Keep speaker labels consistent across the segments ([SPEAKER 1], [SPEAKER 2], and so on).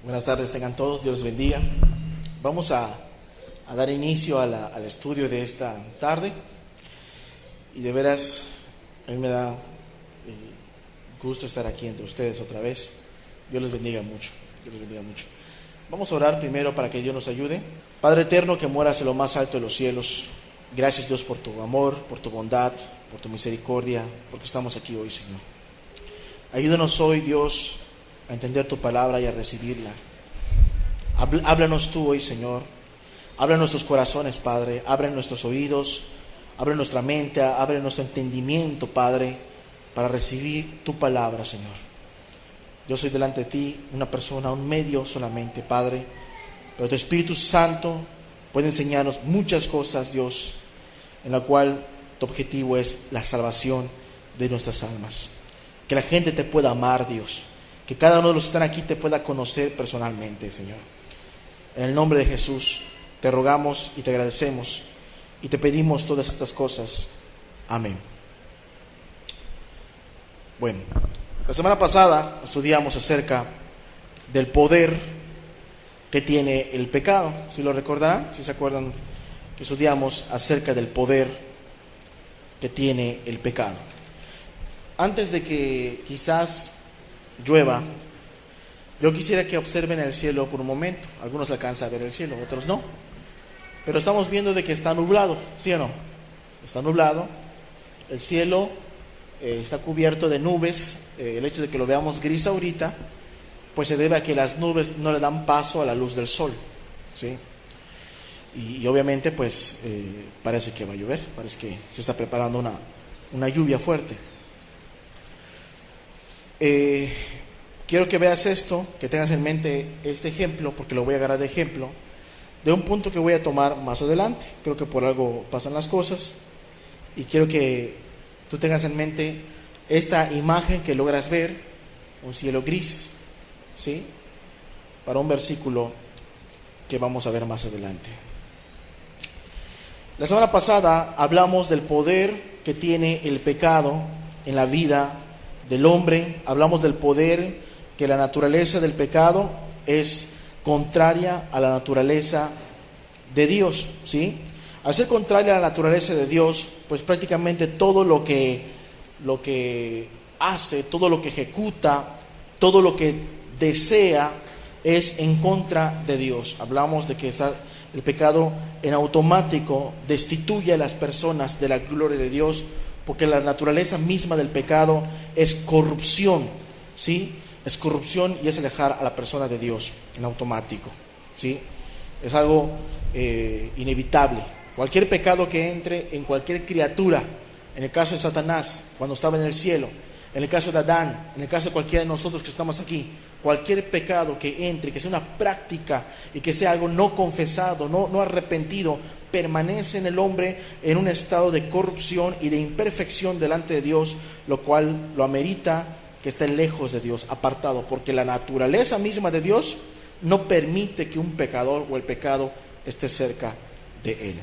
[SPEAKER 1] Buenas tardes, tengan todos, Dios los bendiga. Vamos a dar inicio al estudio de esta tarde. Y de veras, a mí me da gusto estar aquí entre ustedes otra vez. Dios les bendiga mucho, Dios les bendiga mucho. Vamos a orar primero para que Dios nos ayude. Padre eterno, que moras en lo más alto de los cielos, gracias Dios por tu amor, por tu bondad, por tu misericordia, porque estamos aquí hoy, Señor. Ayúdanos hoy, Dios, a entender tu palabra y a recibirla. Háblanos tú hoy, Señor. Habla nuestros corazones, Padre. Abre nuestros oídos, abre nuestra mente, abre nuestro entendimiento, Padre, para recibir tu palabra, Señor. Yo soy delante de ti una persona, un medio solamente, Padre, pero tu Espíritu Santo puede enseñarnos muchas cosas, Dios, en la cual tu objetivo es la salvación de nuestras almas. Que la gente te pueda amar, Dios. Que cada uno de los que están aquí te pueda conocer personalmente, Señor. En el nombre de Jesús te rogamos y te agradecemos y te pedimos todas estas cosas. Amén. Bueno, la semana pasada estudiamos acerca del poder que tiene el pecado. Si lo recordarán, si se acuerdan que estudiamos acerca del poder que tiene el pecado. Antes de que quizás llueva, yo quisiera que observen el cielo por un momento. Algunos alcanzan a ver el cielo, otros no. Pero estamos viendo de que está nublado, ¿sí o no? Está nublado. El cielo está cubierto de nubes. El hecho de que lo veamos gris ahorita, pues se debe a que las nubes no le dan paso a la luz del sol, ¿sí? Y obviamente, pues parece que va a llover. Parece que se está preparando una lluvia fuerte. Quiero que veas esto, que tengas en mente este ejemplo, porque lo voy a agarrar de ejemplo, de un punto que voy a tomar más adelante. Creo que por algo pasan las cosas, y quiero que tú tengas en mente esta imagen que logras ver, un cielo gris, ¿sí? Para un versículo que vamos a ver más adelante. La semana pasada hablamos del poder que tiene el pecado en la vida del hombre. Hablamos del poder que la naturaleza del pecado es contraria a la naturaleza de Dios, ¿sí? Al ser contraria a la naturaleza de Dios, pues prácticamente todo lo que hace, todo lo que ejecuta, todo lo que desea es en contra de Dios. Hablamos de que el pecado en automático destituye a las personas de la gloria de Dios, porque la naturaleza misma del pecado es corrupción, ¿sí? Es corrupción y es alejar a la persona de Dios en automático, ¿sí? Es algo inevitable. Cualquier pecado que entre en cualquier criatura, en el caso de Satanás, cuando estaba en el cielo, en el caso de Adán, en el caso de cualquiera de nosotros que estamos aquí, cualquier pecado que entre, que sea una práctica y que sea algo no confesado, no arrepentido, permanece en el hombre en un estado de corrupción y de imperfección delante de Dios, lo cual lo amerita que esté lejos de Dios, apartado, porque la naturaleza misma de Dios no permite que un pecador o el pecado esté cerca de él.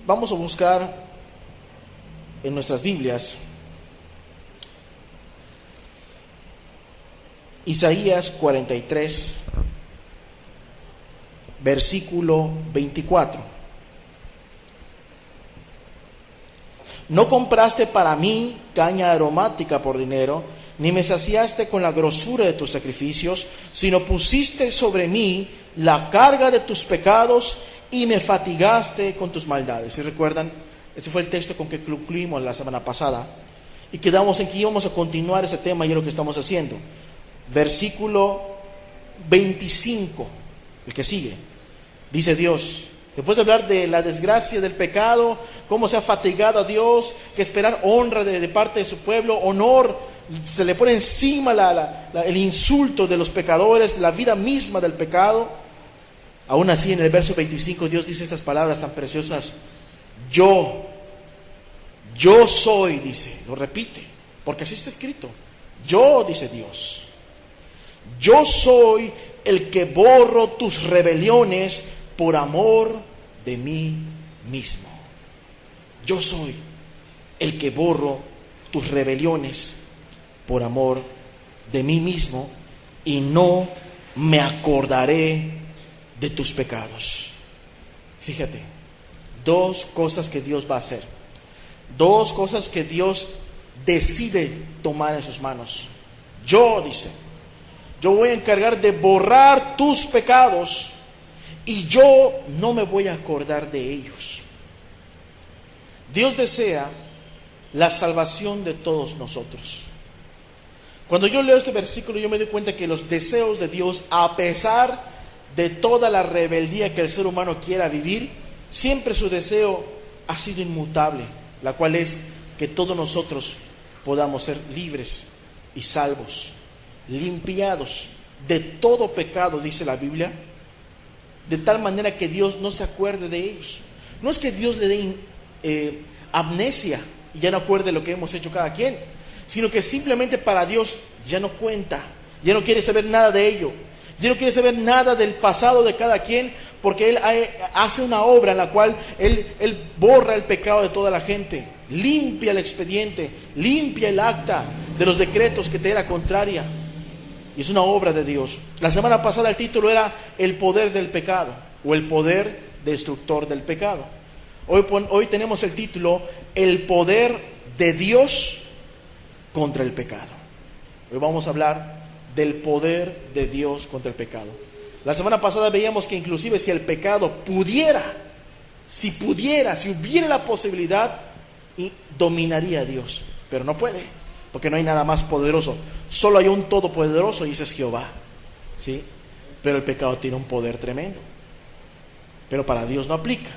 [SPEAKER 1] Vamos a buscar en nuestras Biblias Isaías 43, versículo 24. No compraste para mí caña aromática por dinero, ni me saciaste con la grosura de tus sacrificios, sino pusiste sobre mí la carga de tus pecados y me fatigaste con tus maldades. ¿Sí recuerdan? Ese fue el texto con que concluimos la semana pasada y quedamos en que íbamos a continuar ese tema y es lo que estamos haciendo. Versículo 25, el que sigue, dice Dios, después de hablar de la desgracia del pecado, cómo se ha fatigado a Dios, que esperar honra de parte de su pueblo, honor, se le pone encima el insulto de los pecadores, la vida misma del pecado. Aún así, en el verso 25 Dios dice estas palabras tan preciosas: yo soy, dice, lo repite, porque así está escrito. Yo, dice Dios, yo soy el que borro tus rebeliones por amor de mí mismo. Yo soy el que borro tus rebeliones por amor de mí mismo y no me acordaré de tus pecados. Fíjate, dos cosas que Dios va a hacer, dos cosas que Dios decide tomar en sus manos. Dice, yo voy a encargar de borrar tus pecados y yo no me voy a acordar de ellos. Dios desea la salvación de todos nosotros. Cuando yo leo este versículo, yo me doy cuenta que los deseos de Dios, a pesar de toda la rebeldía que el ser humano quiera vivir, siempre su deseo ha sido inmutable, la cual es que todos nosotros podamos ser libres y salvos, limpiados de todo pecado, dice la Biblia, de tal manera que Dios no se acuerde de ellos. No es que Dios le dé amnesia y ya no acuerde lo que hemos hecho cada quien, sino que simplemente para Dios ya no cuenta, ya no quiere saber nada de ello, ya no quiere saber nada del pasado de cada quien, porque Él hace una obra en la cual Él borra el pecado de toda la gente, limpia el expediente, limpia el acta de los decretos que te era contraria. Y es una obra de Dios. La semana pasada el título era el poder del pecado, o el poder destructor del pecado. Hoy tenemos el título, el poder de Dios contra el pecado. Hoy vamos a hablar del poder de Dios contra el pecado. La semana pasada veíamos que inclusive si el pecado si hubiera la posibilidad, dominaría a Dios, pero no puede, porque no hay nada más poderoso. Solo hay un todopoderoso y ese es Jehová, ¿sí? Pero el pecado tiene un poder tremendo, pero para Dios no aplica.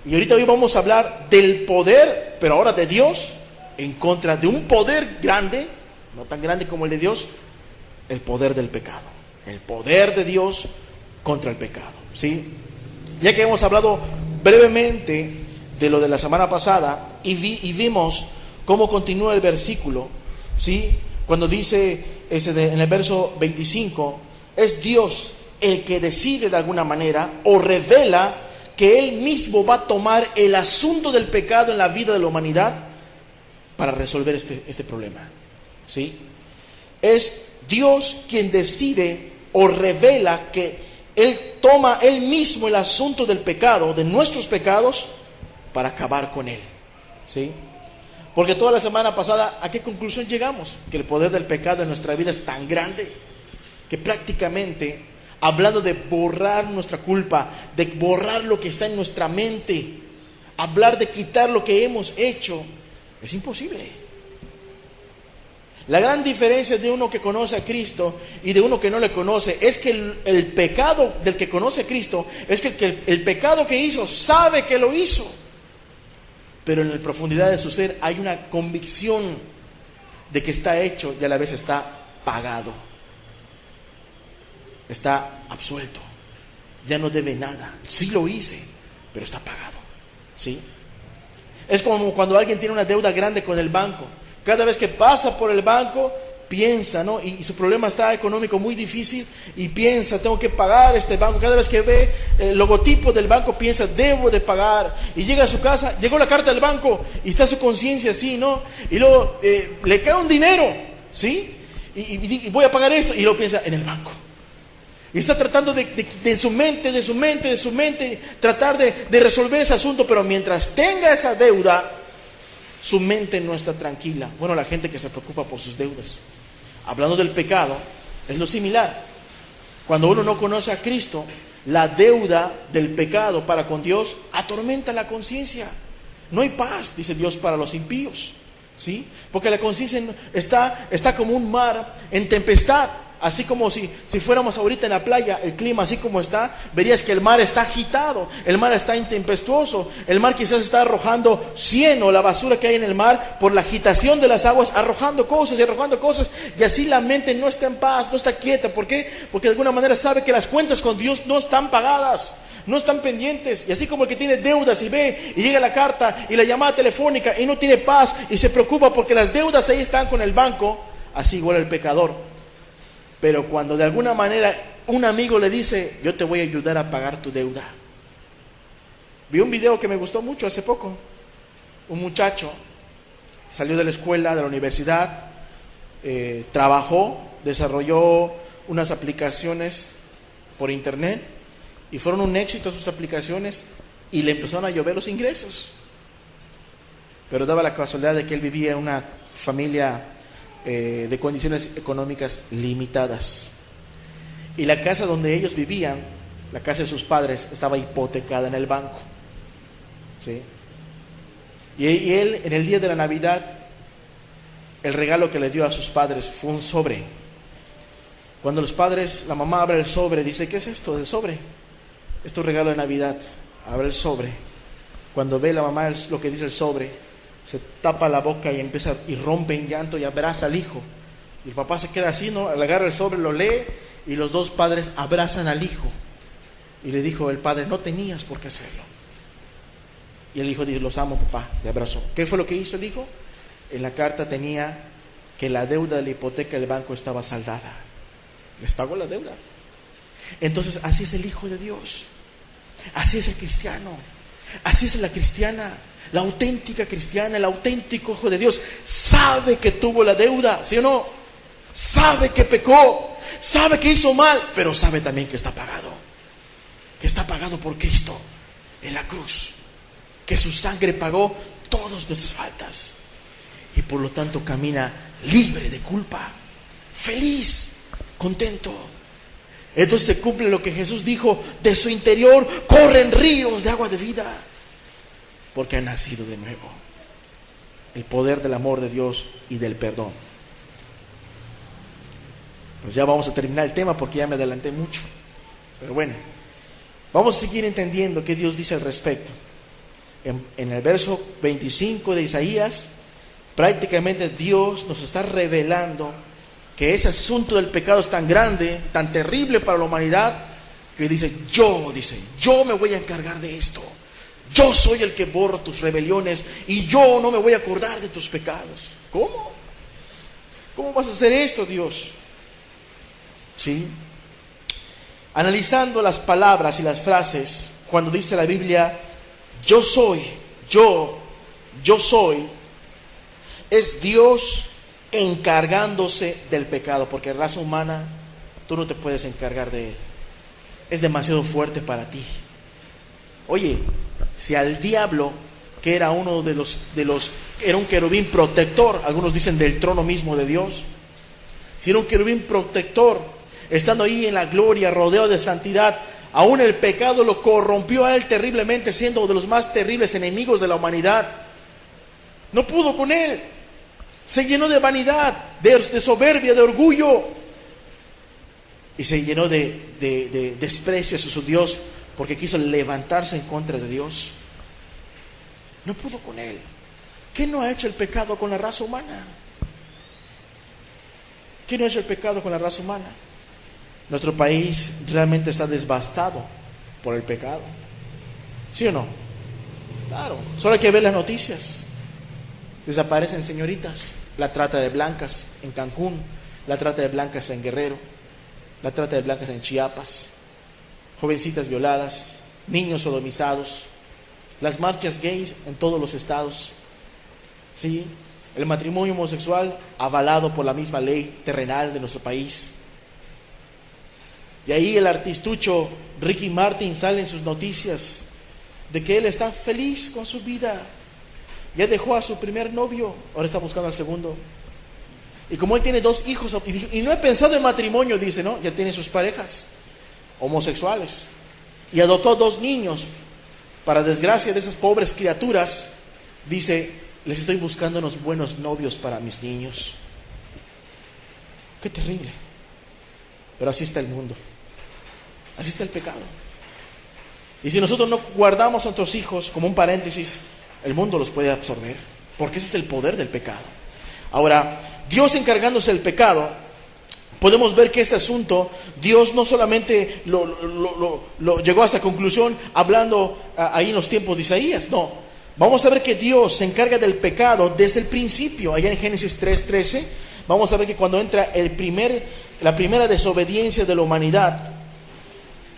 [SPEAKER 1] Y ahorita hoy vamos a hablar del poder, pero ahora de Dios, en contra de un poder grande, no tan grande como el de Dios, el poder del pecado. El poder de Dios contra el pecado, ¿sí? Ya que hemos hablado brevemente de lo de la semana pasada y vimos cómo continúa el versículo, ¿sí? Cuando dice en el verso 25, es Dios el que decide de alguna manera o revela que Él mismo va a tomar el asunto del pecado en la vida de la humanidad para resolver este problema, ¿sí? Es Dios quien decide o revela que Él toma Él mismo el asunto del pecado, de nuestros pecados, para acabar con Él, ¿sí? Porque toda la semana pasada, ¿a qué conclusión llegamos? Que el poder del pecado en nuestra vida es tan grande que prácticamente, hablando de borrar nuestra culpa, de borrar lo que está en nuestra mente, hablar de quitar lo que hemos hecho, es imposible. La gran diferencia de uno que conoce a Cristo y de uno que no le conoce es que el pecado del que conoce a Cristo es que el pecado que hizo sabe que lo hizo, pero en la profundidad de su ser hay una convicción de que está hecho y a la vez está pagado, está absuelto, ya no debe nada. Sí lo hice, pero está pagado, ¿sí? Es como cuando alguien tiene una deuda grande con el banco. Cada vez que pasa por el banco, piensa, ¿no? Y su problema está económico muy difícil y piensa, tengo que pagar este banco. Cada vez que ve el logotipo del banco, piensa, debo de pagar. Y llega a su casa, llegó la carta del banco y está su conciencia así, ¿no? Y luego le cae un dinero, ¿sí? Y voy a pagar esto. Y luego piensa, en el banco. Y está tratando de su mente, tratar de resolver ese asunto, pero mientras tenga esa deuda, su mente no está tranquila. Bueno, la gente que se preocupa por sus deudas. Hablando del pecado, es lo similar. Cuando uno no conoce a Cristo, la deuda del pecado para con Dios atormenta la conciencia. No hay paz, dice Dios, para los impíos, ¿sí? Porque la conciencia está como un mar en tempestad. Así como si fuéramos ahorita en la playa, el clima así como está, verías que el mar está agitado, el mar está intempestuoso, el mar quizás está arrojando cieno, la basura que hay en el mar, por la agitación de las aguas, arrojando cosas, y así la mente no está en paz, no está quieta. ¿Por qué? Porque de alguna manera sabe que las cuentas con Dios no están pagadas, no están pendientes. Y así como el que tiene deudas y ve y llega la carta y la llamada telefónica y no tiene paz y se preocupa porque las deudas ahí están con el banco, así igual el pecador. Pero cuando de alguna manera un amigo le dice, yo te voy a ayudar a pagar tu deuda. Vi un video que me gustó mucho hace poco. Un muchacho salió de la escuela, de la universidad, trabajó desarrolló unas aplicaciones por internet y fueron un éxito sus aplicaciones y le empezaron a llover los ingresos. Pero daba la casualidad de que él vivía en una familia de condiciones económicas limitadas. Y la casa donde ellos vivían, la casa de sus padres, estaba hipotecada en el banco. ¿Sí? Y él, en el día de la Navidad, el regalo que le dio a sus padres fue un sobre. Cuando los padres, la mamá abre el sobre, dice: ¿qué es esto del sobre? Es tu regalo de Navidad. Abre el sobre. Cuando ve la mamá lo que dice el sobre, se tapa la boca y empieza y rompe en llanto y abraza al hijo. Y el papá se queda así, ¿no? Agarra el sobre, lo lee, y los dos padres abrazan al hijo. Y le dijo el padre: no tenías por qué hacerlo. Y el hijo dice: los amo, papá, te abrazó. ¿Qué fue lo que hizo el hijo? En la carta tenía que la deuda de la hipoteca del banco estaba saldada. Les pagó la deuda. Entonces, así es el Hijo de Dios. Así es el cristiano. Así es la cristiana. La auténtica cristiana, el auténtico Hijo de Dios, sabe que tuvo la deuda, ¿sí o no? Sabe que pecó, sabe que hizo mal, pero sabe también que está pagado. Que está pagado por Cristo en la cruz. Que su sangre pagó todas nuestras faltas. Y por lo tanto camina libre de culpa, feliz, contento. Entonces se cumple lo que Jesús dijo: de su interior corren ríos de agua de vida, porque ha nacido de nuevo. El poder del amor de Dios y del perdón. Pues ya vamos a terminar el tema porque ya me adelanté mucho. Pero bueno, vamos a seguir entendiendo qué Dios dice al respecto. En el verso 25 de Isaías, prácticamente Dios nos está revelando que ese asunto del pecado es tan grande, tan terrible para la humanidad, que dice: yo me voy a encargar de esto. Yo soy el que borro tus rebeliones y yo no me voy a acordar de tus pecados. ¿Cómo? ¿Cómo vas a hacer esto, Dios? ¿Sí? Analizando las palabras y las frases, cuando dice la Biblia: yo soy, yo soy, es Dios encargándose del pecado, porque raza humana, tú no te puedes encargar de él. Es demasiado fuerte para ti. Oye, si al diablo, que era uno de los era un querubín protector, algunos dicen del trono mismo de Dios, si era un querubín protector, estando ahí en la gloria, rodeado de santidad, aún el pecado lo corrompió a él terriblemente, siendo uno de los más terribles enemigos de la humanidad. No pudo con él. Se llenó de vanidad, de soberbia, de orgullo. Y se llenó de desprecio hacia su Dios, porque quiso levantarse en contra de Dios. No pudo con él. ¿Qué no ha hecho el pecado con la raza humana? ¿Qué no ha hecho el pecado con la raza humana? Nuestro país realmente está devastado por el pecado. ¿Sí o no? Claro, solo hay que ver las noticias. Desaparecen señoritas, la trata de blancas en Cancún, la trata de blancas en Guerrero, la trata de blancas en Chiapas, jovencitas violadas, niños sodomizados, las marchas gays en todos los estados, ¿sí? El matrimonio homosexual avalado por la misma ley terrenal de nuestro país. Y ahí el artistucho Ricky Martin sale en sus noticias de que él está feliz con su vida. Ya dejó a su primer novio, ahora está buscando al segundo. Y como él tiene 2 hijos, y no he pensado en matrimonio, dice, ¿no? Ya tiene sus parejas homosexuales. Y adoptó 2 niños. Para desgracia de esas pobres criaturas, dice: les estoy buscando unos buenos novios para mis niños. Qué terrible. Pero así está el mundo. Así está el pecado. Y si nosotros no guardamos a nuestros hijos, como un paréntesis, el mundo los puede absorber, porque ese es el poder del pecado. Ahora, Dios encargándose del pecado, podemos ver que este asunto, Dios no solamente lo llegó a esta conclusión hablando ahí en los tiempos de Isaías, no. Vamos a ver que Dios se encarga del pecado desde el principio. Allá en Génesis 3:13, vamos a ver que cuando entra la primera desobediencia de la humanidad,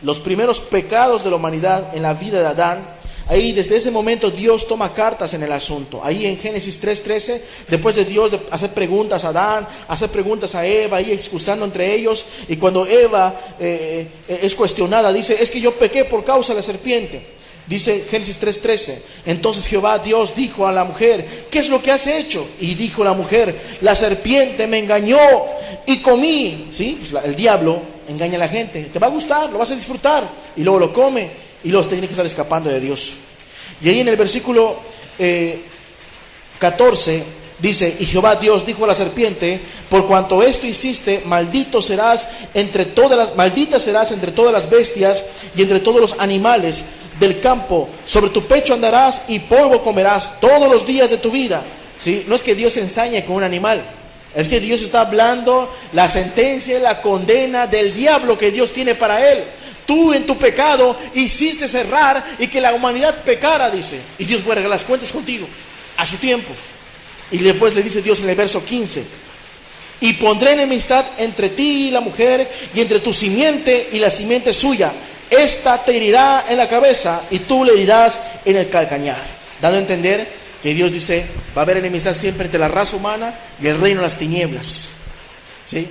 [SPEAKER 1] los primeros pecados de la humanidad en la vida de Adán, ahí desde ese momento Dios toma cartas en el asunto. Ahí en Génesis 3:13, después de Dios de hacer preguntas a Adán, hacer preguntas a Eva, ahí excusando entre ellos, y cuando Eva es cuestionada, dice, es que yo pequé por causa de la serpiente. Dice Génesis 3:13, entonces Jehová Dios dijo a la mujer, ¿qué es lo que has hecho? Y dijo la mujer, la serpiente me engañó y comí. ¿Sí? Pues el diablo engaña a la gente, te va a gustar, lo vas a disfrutar, y luego lo come, y luego tiene que estar escapando de Dios. Y ahí en el versículo 14 dice, y Jehová Dios dijo a la serpiente, por cuanto esto hiciste, maldita serás entre todas las bestias y entre todos los animales del campo, sobre tu pecho andarás y polvo comerás todos los días de tu vida. ¿Sí? No es que Dios ensañe con un animal, es que Dios está hablando la sentencia y la condena del diablo que Dios tiene para él. Tú en tu pecado hiciste errar y que la humanidad pecara, dice, y Dios va a arreglar las cuentas contigo a su tiempo. Y después le dice Dios en el verso 15, y pondré enemistad entre ti y la mujer, y entre tu simiente y la simiente suya. Esta te herirá en la cabeza y tú le herirás en el calcañar. Dando a entender que Dios dice, va a haber enemistad siempre entre la raza humana y el reino de las tinieblas. ¿Sí?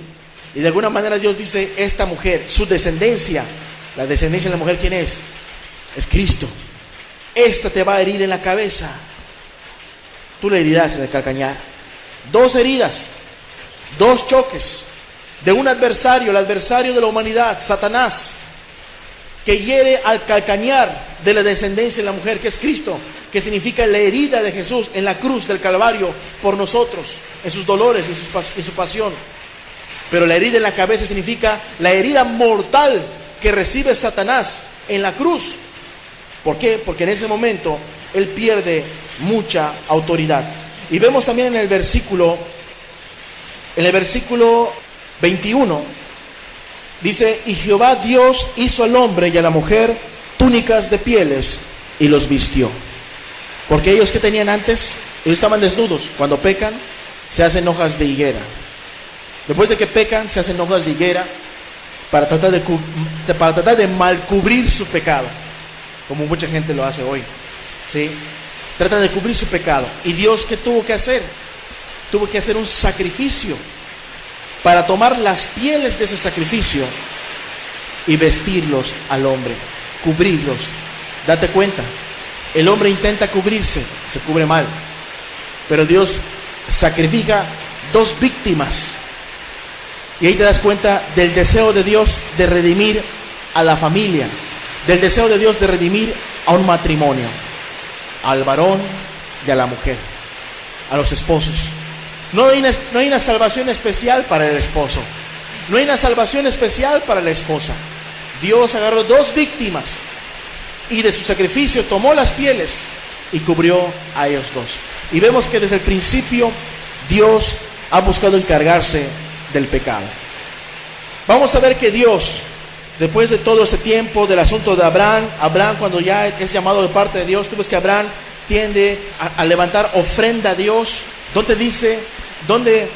[SPEAKER 1] Y de alguna manera Dios dice, esta mujer, su descendencia, la descendencia de la mujer, ¿quién es? Es Cristo. Esta te va a herir en la cabeza, tú le herirás en el calcañar. 2 heridas, 2 choques de un adversario, el adversario de la humanidad, Satanás, que hiere al calcañar de la descendencia de la mujer, que es Cristo, que significa la herida de Jesús en la cruz del Calvario por nosotros, en sus dolores y su pasión. Pero la herida en la cabeza significa la herida mortal que recibe Satanás en la cruz. ¿Por qué? Porque en ese momento él pierde mucha autoridad. Y vemos también en el versículo 21, dice, y Jehová Dios hizo al hombre y a la mujer túnicas de pieles y los vistió. Porque ellos, ¿qué tenían antes? Ellos estaban desnudos. Cuando pecan, se hacen hojas de higuera. Después de que pecan, se hacen hojas de higuera para tratar de mal cubrir su pecado, como mucha gente lo hace hoy. ¿Sí? Tratan de cubrir su pecado. ¿Y Dios qué tuvo que hacer? Tuvo que hacer un sacrificio para tomar las pieles de ese sacrificio y vestirlos al hombre, cubrirlos. Date cuenta, el hombre intenta cubrirse, se cubre mal, pero Dios sacrifica 2 víctimas. Y ahí te das cuenta del deseo de Dios de redimir a la familia, del deseo de Dios de redimir a un matrimonio, al varón y a la mujer, a los esposos. No hay una salvación especial para el esposo, no hay una salvación especial para la esposa. Dios agarró 2 víctimas y de su sacrificio tomó las pieles y cubrió a ellos 2. Y vemos que desde el principio Dios ha buscado encargarse del pecado. Vamos a ver que Dios, después de todo este tiempo del asunto de Abraham, cuando ya es llamado de parte de Dios, tú ves que Abraham tiende a levantar ofrenda a Dios. Donde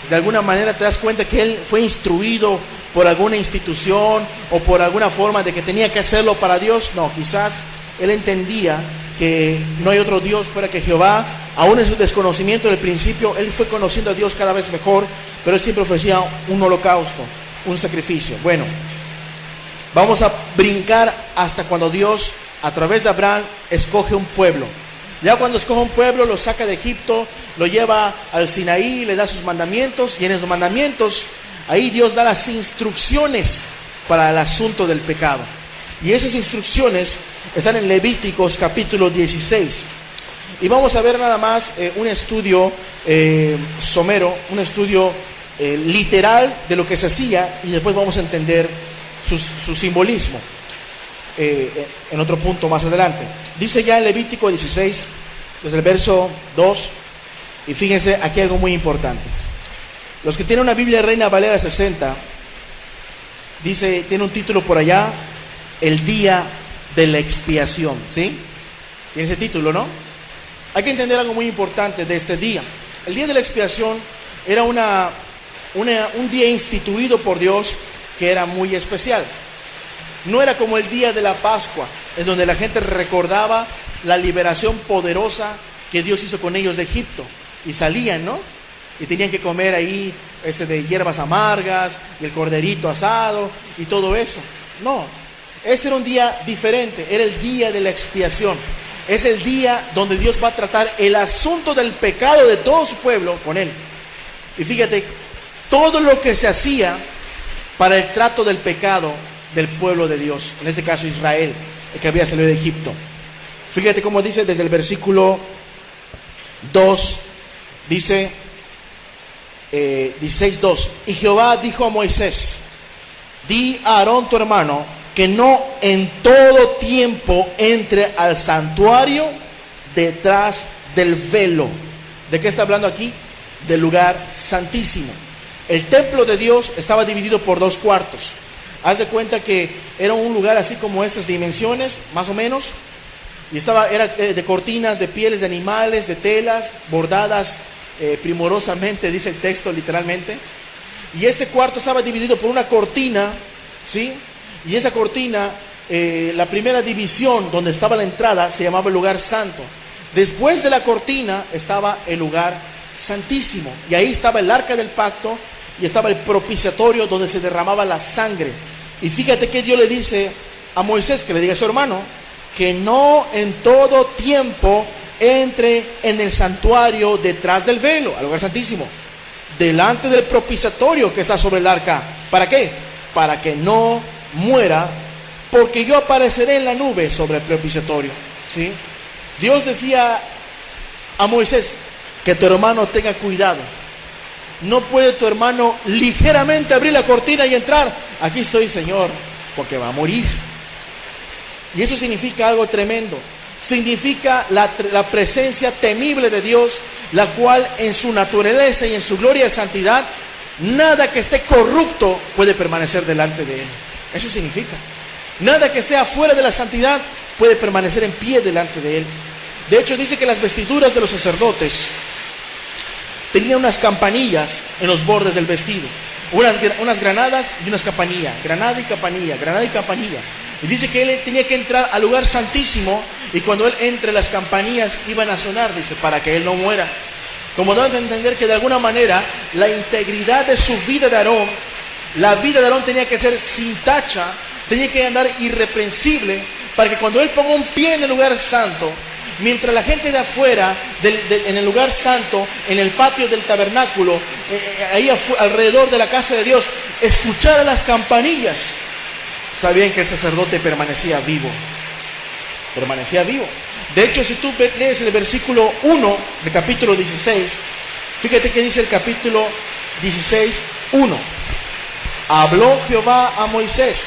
[SPEAKER 1] de alguna manera te das cuenta que él fue instruido por alguna institución o por alguna forma de que tenía que hacerlo para Dios. No, quizás él entendía que no hay otro Dios fuera que Jehová. Aún en su desconocimiento del principio, él fue conociendo a Dios cada vez mejor, pero él siempre ofrecía un holocausto, un sacrificio. Bueno, vamos a brincar hasta cuando Dios, a través de Abraham, escoge un pueblo. Ya cuando escoge un pueblo, lo saca de Egipto, lo lleva al Sinaí, le da sus mandamientos, y en esos mandamientos, ahí Dios da las instrucciones para el asunto del pecado. Y esas instrucciones están en Levíticos capítulo 16. Y vamos a ver nada más un estudio somero, un estudio literal de lo que se hacía, y después vamos a entender su simbolismo en otro punto más adelante. Dice ya en Levítico 16, desde el verso 2, y fíjense, aquí hay algo muy importante. Los que tienen una Biblia Reina Valera 60, dice, tiene un título por allá, el día de la expiación, ¿sí? Tiene ese título, ¿no? Hay que entender algo muy importante de este día. El día de la expiación era un día instituido por Dios que era muy especial. No era como el día de la Pascua, en donde la gente recordaba la liberación poderosa que Dios hizo con ellos de Egipto. Y salían, ¿no? Y tenían que comer ahí de hierbas amargas, y el corderito asado, y todo eso. No, este era un día diferente, era el día de la expiación. Es el día donde Dios va a tratar el asunto del pecado de todo su pueblo con él. Y fíjate, todo lo que se hacía para el trato del pecado del pueblo de Dios, en este caso Israel, el que había salido de Egipto. Fíjate cómo dice desde el versículo 2, dice 16:2. Y Jehová dijo a Moisés: di a Aarón tu hermano que no en todo tiempo entre al santuario detrás del velo. ¿De qué está hablando aquí? Del lugar santísimo. El templo de Dios estaba dividido por 2 cuartos. Haz de cuenta que era un lugar así como estas dimensiones, más o menos. Y era de cortinas, de pieles de animales, de telas, bordadas primorosamente, dice el texto literalmente. Y este cuarto estaba dividido por una cortina, ¿sí? Y esa cortina, la primera división donde estaba la entrada, se llamaba el lugar santo. Después de la cortina estaba el lugar santísimo. Y ahí estaba el arca del pacto y estaba el propiciatorio donde se derramaba la sangre. Y fíjate que Dios le dice a Moisés que le diga a su hermano que no en todo tiempo entre en el santuario detrás del velo, al lugar santísimo, delante del propiciatorio que está sobre el arca. ¿Para qué? Para que no muera, porque yo apareceré en la nube sobre el propiciatorio, ¿sí? Dios decía a Moisés que tu hermano tenga cuidado. No puede tu hermano ligeramente abrir la cortina y entrar. Aquí estoy, Señor, porque va a morir. Y eso significa algo tremendo. Significa la presencia temible de Dios, la cual en su naturaleza y en su gloria y santidad, nada que esté corrupto puede permanecer delante de Él. Eso significa. Nada que sea fuera de la santidad puede permanecer en pie delante de Él. De hecho, dice que las vestiduras de los sacerdotes tenían unas campanillas en los bordes del vestido. Unas granadas y unas campanillas. Granada y campanilla, granada y campanilla. Y dice que él tenía que entrar al lugar santísimo, y cuando él entre, las campanillas iban a sonar, dice, para que él no muera. Como deben de entender que de alguna manera la integridad de su vida de Aarón, la vida de Aarón tenía que ser sin tacha, tenía que andar irreprensible, para que cuando él ponga un pie en el lugar santo, mientras la gente de afuera, en el lugar santo, en el patio del tabernáculo, ahí alrededor de la casa de Dios, escuchara las campanillas, sabían que el sacerdote permanecía vivo. Permanecía vivo. De hecho, si tú lees el versículo 1 del capítulo 16, fíjate que dice el capítulo 16, 1. Habló Jehová a Moisés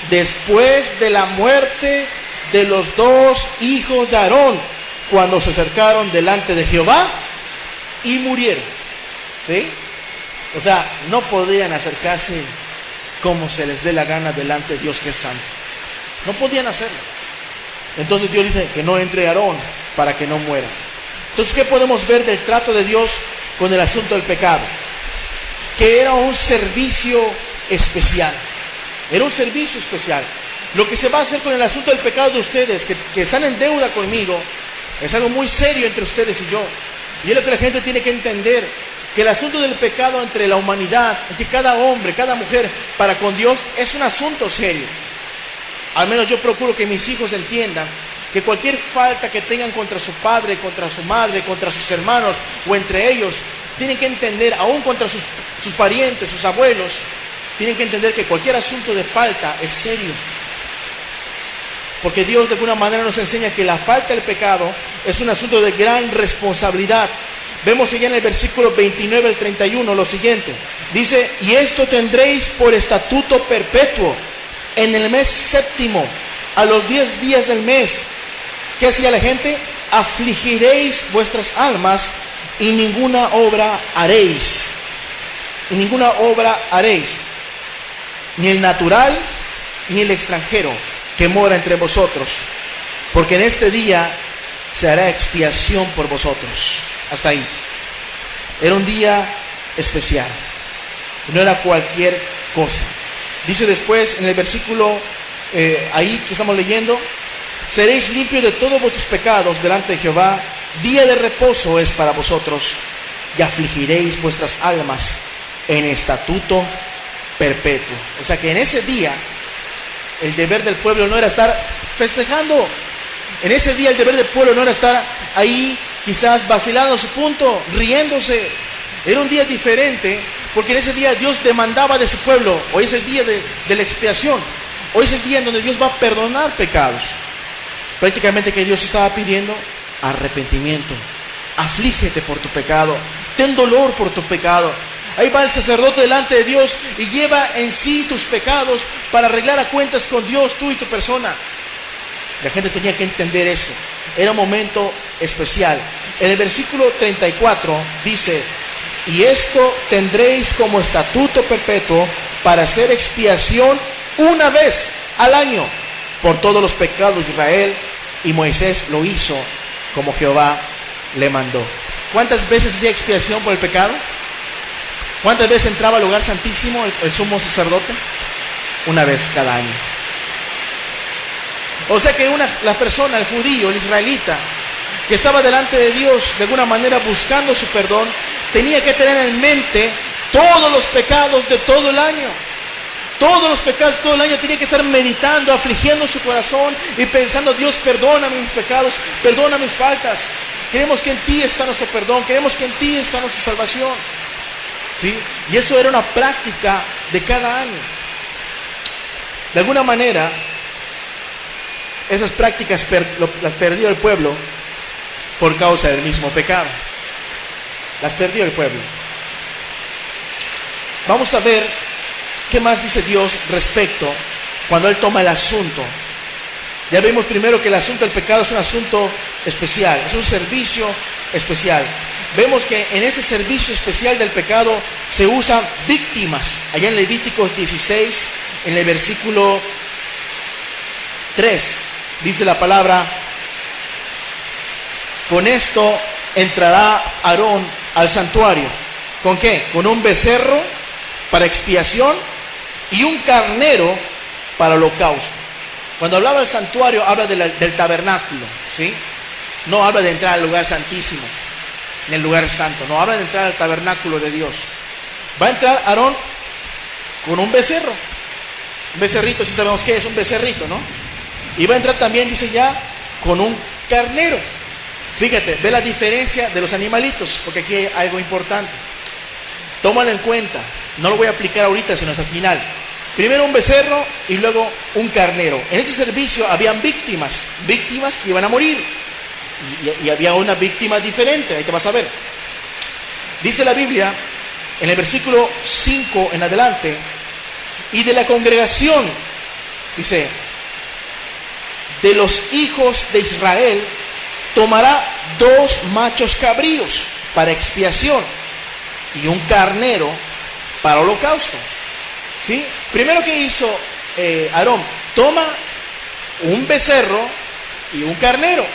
[SPEAKER 1] después de la muerte de los 2 hijos de Aarón, cuando se acercaron delante de Jehová y murieron. ¿Sí? O sea, no podían acercarse como se les dé la gana delante de Dios que es santo. No podían hacerlo. Entonces Dios dice que no entre Aarón para que no muera. Entonces, ¿qué podemos ver del trato de Dios con el asunto del pecado? Que era un servicio especial. Era un servicio especial. Lo que se va a hacer con el asunto del pecado de ustedes, que están en deuda conmigo, es algo muy serio entre ustedes y yo. Y es lo que la gente tiene que entender, que el asunto del pecado entre la humanidad, entre cada hombre, cada mujer, para con Dios, es un asunto serio. Al menos yo procuro que mis hijos entiendan que cualquier falta que tengan contra su padre, contra su madre, contra sus hermanos o entre ellos, tienen que entender, aún contra sus parientes, sus abuelos, tienen que entender que cualquier asunto de falta es serio. Porque Dios de alguna manera nos enseña que la falta del pecado es un asunto de gran responsabilidad. Vemos allá en el versículo 29 al 31 lo siguiente. Dice: y esto tendréis por estatuto perpetuo en el mes séptimo, a los 10 días del mes. ¿Qué hacía la gente? Afligiréis vuestras almas y ninguna obra haréis. Y ninguna obra haréis, ni el natural ni el extranjero que mora entre vosotros, porque en este día se hará expiación por vosotros. Hasta ahí. Era un día especial, no era cualquier cosa. Dice después en el versículo ahí que estamos leyendo, seréis limpios de todos vuestros pecados delante de Jehová, día de reposo es para vosotros, y afligiréis vuestras almas en estatuto perpetuo. O sea que en ese día el deber del pueblo no era estar festejando. En ese día el deber del pueblo no era estar ahí quizás vacilando su punto, riéndose. Era un día diferente, porque en ese día Dios demandaba de su pueblo. Hoy es el día de la expiación. Hoy es el día en donde Dios va a perdonar pecados. Prácticamente que Dios estaba pidiendo arrepentimiento. Aflígete por tu pecado, ten dolor por tu pecado. Ahí va el sacerdote delante de Dios y lleva en sí tus pecados para arreglar a cuentas con Dios, tú y tu persona. La gente tenía que entender eso. Era un momento especial. En el versículo 34 dice: y esto tendréis como estatuto perpetuo para hacer expiación una vez al año por todos los pecados de Israel. Y Moisés lo hizo como Jehová le mandó. ¿Cuántas veces hacía expiación por el pecado? ¿Cuántas veces entraba al lugar santísimo el sumo sacerdote? Una vez cada año. O sea que la persona, el judío, el israelita, que estaba delante de Dios de alguna manera buscando su perdón, tenía que tener en mente todos los pecados de todo el año. Todos los pecados de todo el año tenía que estar meditando, afligiendo su corazón y pensando: Dios, perdona mis pecados, perdona mis faltas. Queremos que en ti está nuestro perdón, queremos que en ti está nuestra salvación. ¿Sí? Y esto era una práctica de cada año. De alguna manera, esas prácticas las perdió el pueblo por causa del mismo pecado. Las perdió el pueblo. Vamos a ver qué más dice Dios respecto cuando Él toma el asunto. Ya vimos primero que el asunto del pecado es un asunto especial, es un servicio especial. Vemos que en este servicio especial del pecado se usan víctimas. Allá en Levíticos 16, en el versículo 3, dice la palabra: con esto entrará Aarón al santuario. ¿Con qué? Con un becerro para expiación y un carnero para holocausto. Cuando hablaba del santuario, habla del tabernáculo, ¿sí? No habla de entrar al lugar santísimo, en el lugar santo. No habla de entrar al tabernáculo de Dios. Va a entrar Aarón con un becerro. Un becerrito, si sabemos qué es un becerrito, ¿no? Y va a entrar también, dice ya, con un carnero. Fíjate, ve la diferencia de los animalitos, porque aquí hay algo importante. Tómalo en cuenta. No lo voy a aplicar ahorita, sino hasta el final. Primero un becerro y luego un carnero. En este servicio habían víctimas que iban a morir. Y había una víctima diferente, ahí te vas a ver. Dice la Biblia, en el versículo 5 en adelante: y de la congregación, dice, de los hijos de Israel, tomará 2 machos cabríos para expiación y un carnero para holocausto. ¿Sí? Primero que hizo Aarón, toma un becerro y un carnero.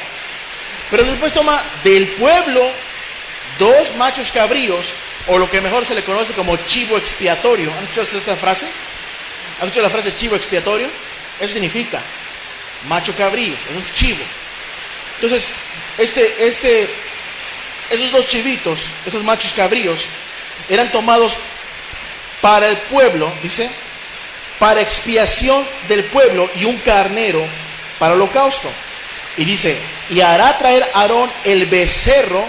[SPEAKER 1] Pero después toma del pueblo 2 machos cabríos, o lo que mejor se le conoce como chivo expiatorio. ¿Han escuchado esta frase? ¿Han escuchado la frase chivo expiatorio? Eso significa macho cabrío, es un chivo. Entonces, esos 2 chivitos, estos machos cabríos, eran tomados para el pueblo, dice, para expiación del pueblo, y un carnero para holocausto. Y dice: y hará traer Aarón el becerro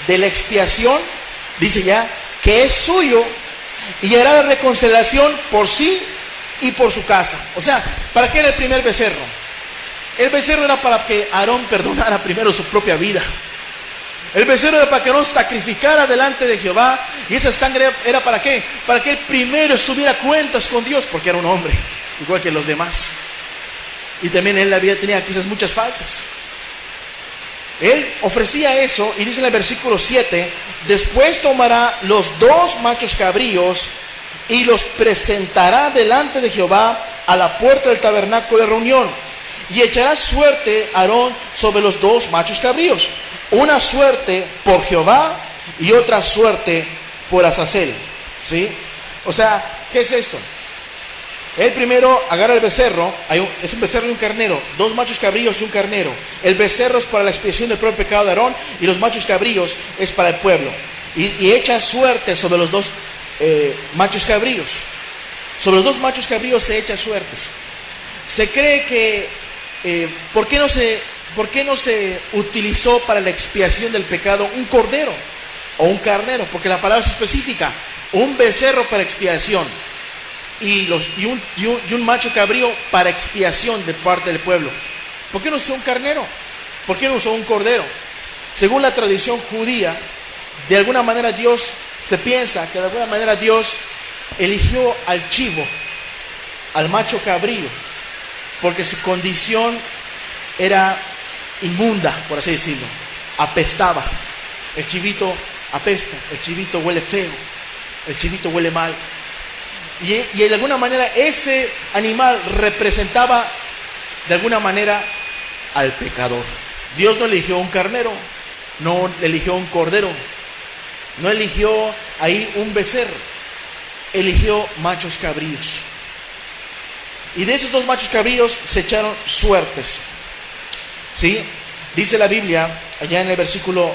[SPEAKER 1] de la expiación, dice ya, que es suyo, y hará la reconciliación por sí y por su casa. O sea, ¿para qué era el primer becerro? El becerro era para que Aarón perdonara primero su propia vida. El becerro era para que Aarón sacrificara delante de Jehová. Y esa sangre era ¿para qué? Para que él primero estuviera a cuentas con Dios, porque era un hombre, igual que los demás. Y también él tenía quizás muchas faltas. Él ofrecía eso, y dice en el versículo 7: después tomará los 2 machos cabríos y los presentará delante de Jehová a la puerta del tabernáculo de reunión, y echará suerte Aarón sobre los 2 machos cabríos, una suerte por Jehová y otra suerte por Azazel. ¿Sí? O sea, ¿qué es esto? Él primero agarra el becerro, es un becerro y un carnero, 2 machos cabríos y un carnero. El becerro es para la expiación del propio pecado de Aarón y los machos cabríos es para el pueblo. Y echa suerte sobre los 2 machos cabríos. Sobre los 2 machos cabríos se echa suertes. Se cree que, ¿por qué no se utilizó para la expiación del pecado un cordero o un carnero? Porque la palabra es específica, un becerro para expiación. Y un macho cabrío para expiación de parte del pueblo. ¿Por qué no usó un carnero? ¿Por qué no usó un cordero? Según la tradición judía, de alguna manera se piensa que de alguna manera Dios eligió al chivo, al macho cabrío, porque su condición era inmunda, por así decirlo. Apestaba. El chivito apesta, el chivito huele feo, el chivito huele mal. Y de alguna manera ese animal representaba de alguna manera al pecador. Dios no eligió un carnero, no eligió un cordero, no eligió ahí un becerro, eligió machos cabríos. Y de esos 2 machos cabríos se echaron suertes. ¿Sí? Dice la Biblia, allá en el versículo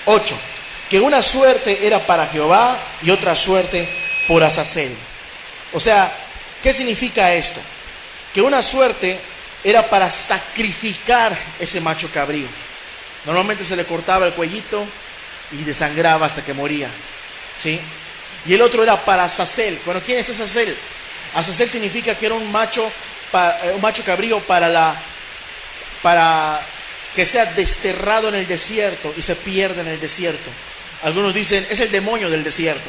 [SPEAKER 1] 8, que una suerte era para Jehová y otra suerte por Azazel. O sea, ¿qué significa esto? Que una suerte era para sacrificar ese macho cabrío. Normalmente se le cortaba el cuellito y desangraba hasta que moría. ¿Sí? Y el otro era para Azazel. Bueno, ¿quién es Azazel? Azazel significa que era un macho cabrío para que sea desterrado en el desierto y se pierda en el desierto. Algunos dicen, es el demonio del desierto.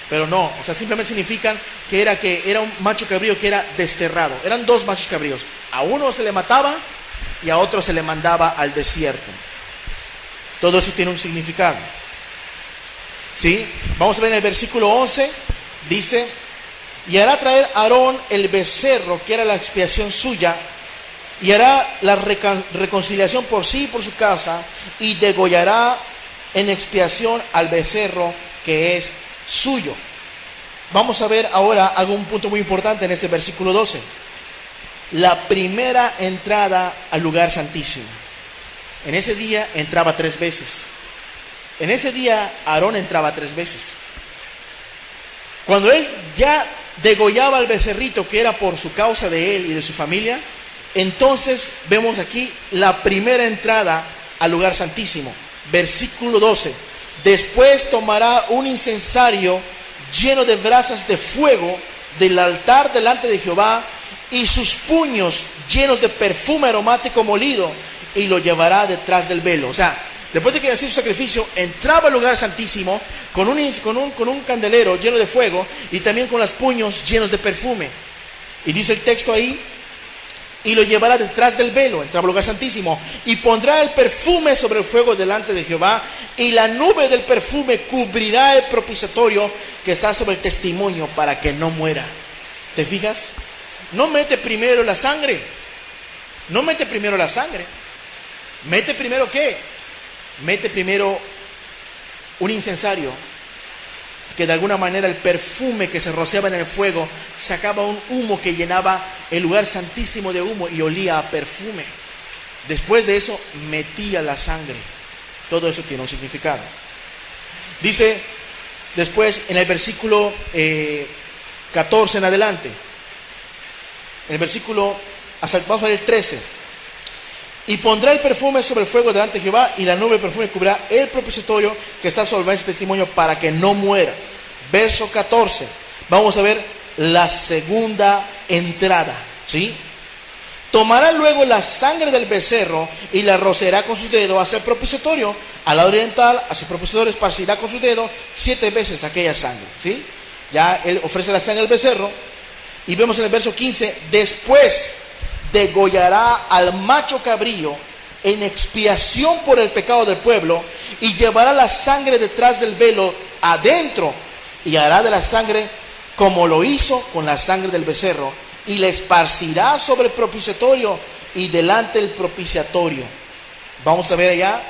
[SPEAKER 1] Pero no, o sea, simplemente significan que era un macho cabrío que era desterrado. Eran 2 machos cabríos. A uno se le mataba y a otro se le mandaba al desierto. Todo eso tiene un significado. ¿Sí? Vamos a ver en el versículo 11, dice, y hará traer Aarón el becerro, que era la expiación suya, y hará la reconciliación por sí y por su casa, y degollará en expiación al becerro que es suyo. Vamos a ver ahora algún punto muy importante en este versículo 12. La primera entrada al lugar santísimo. En ese día entraba 3 veces. En ese día Aarón entraba 3 veces. Cuando él ya degollaba al becerrito, que era por su causa de él y de su familia, entonces vemos aquí la primera entrada al lugar santísimo. Versículo 12. Después tomará un incensario lleno de brasas de fuego del altar delante de Jehová y sus puños llenos de perfume aromático molido, y lo llevará detrás del velo. O sea, después de que hacía su sacrificio, entraba al lugar santísimo con un candelero lleno de fuego y también con los puños llenos de perfume. Y dice el texto ahí, y lo llevará detrás del velo, entraba al lugar santísimo, y pondrá el perfume sobre el fuego delante de Jehová, y la nube del perfume cubrirá el propiciatorio que está sobre el testimonio, para que no muera. ¿Te fijas? No mete primero la sangre. No mete primero la sangre. Mete primero ¿qué? Mete primero un incensario, que de alguna manera el perfume que se rociaba en el fuego sacaba un humo que llenaba el lugar santísimo de humo y olía a perfume. Después de eso metía la sangre. Todo eso tiene un significado. Dice después en el versículo 14 en adelante, en el versículo, vamos a ver el 13. Y pondrá el perfume sobre el fuego delante de Jehová, y la nube del perfume cubrirá el propiciatorio que está sobre ese testimonio, para que no muera. Verso 14. Vamos a ver la segunda entrada. ¿Sí? Tomará luego la sangre del becerro y la rociará con sus dedos hacia el propiciatorio. Al lado oriental, hacia el propiciatorio, esparcirá con sus dedos 7 veces aquella sangre. ¿Sí? Ya él ofrece la sangre del becerro. Y vemos en el verso 15, después degollará al macho cabrío en expiación por el pecado del pueblo, y llevará la sangre detrás del velo adentro, y hará de la sangre como lo hizo con la sangre del becerro, y la esparcirá sobre el propiciatorio y delante del propiciatorio. Vamos a ver allá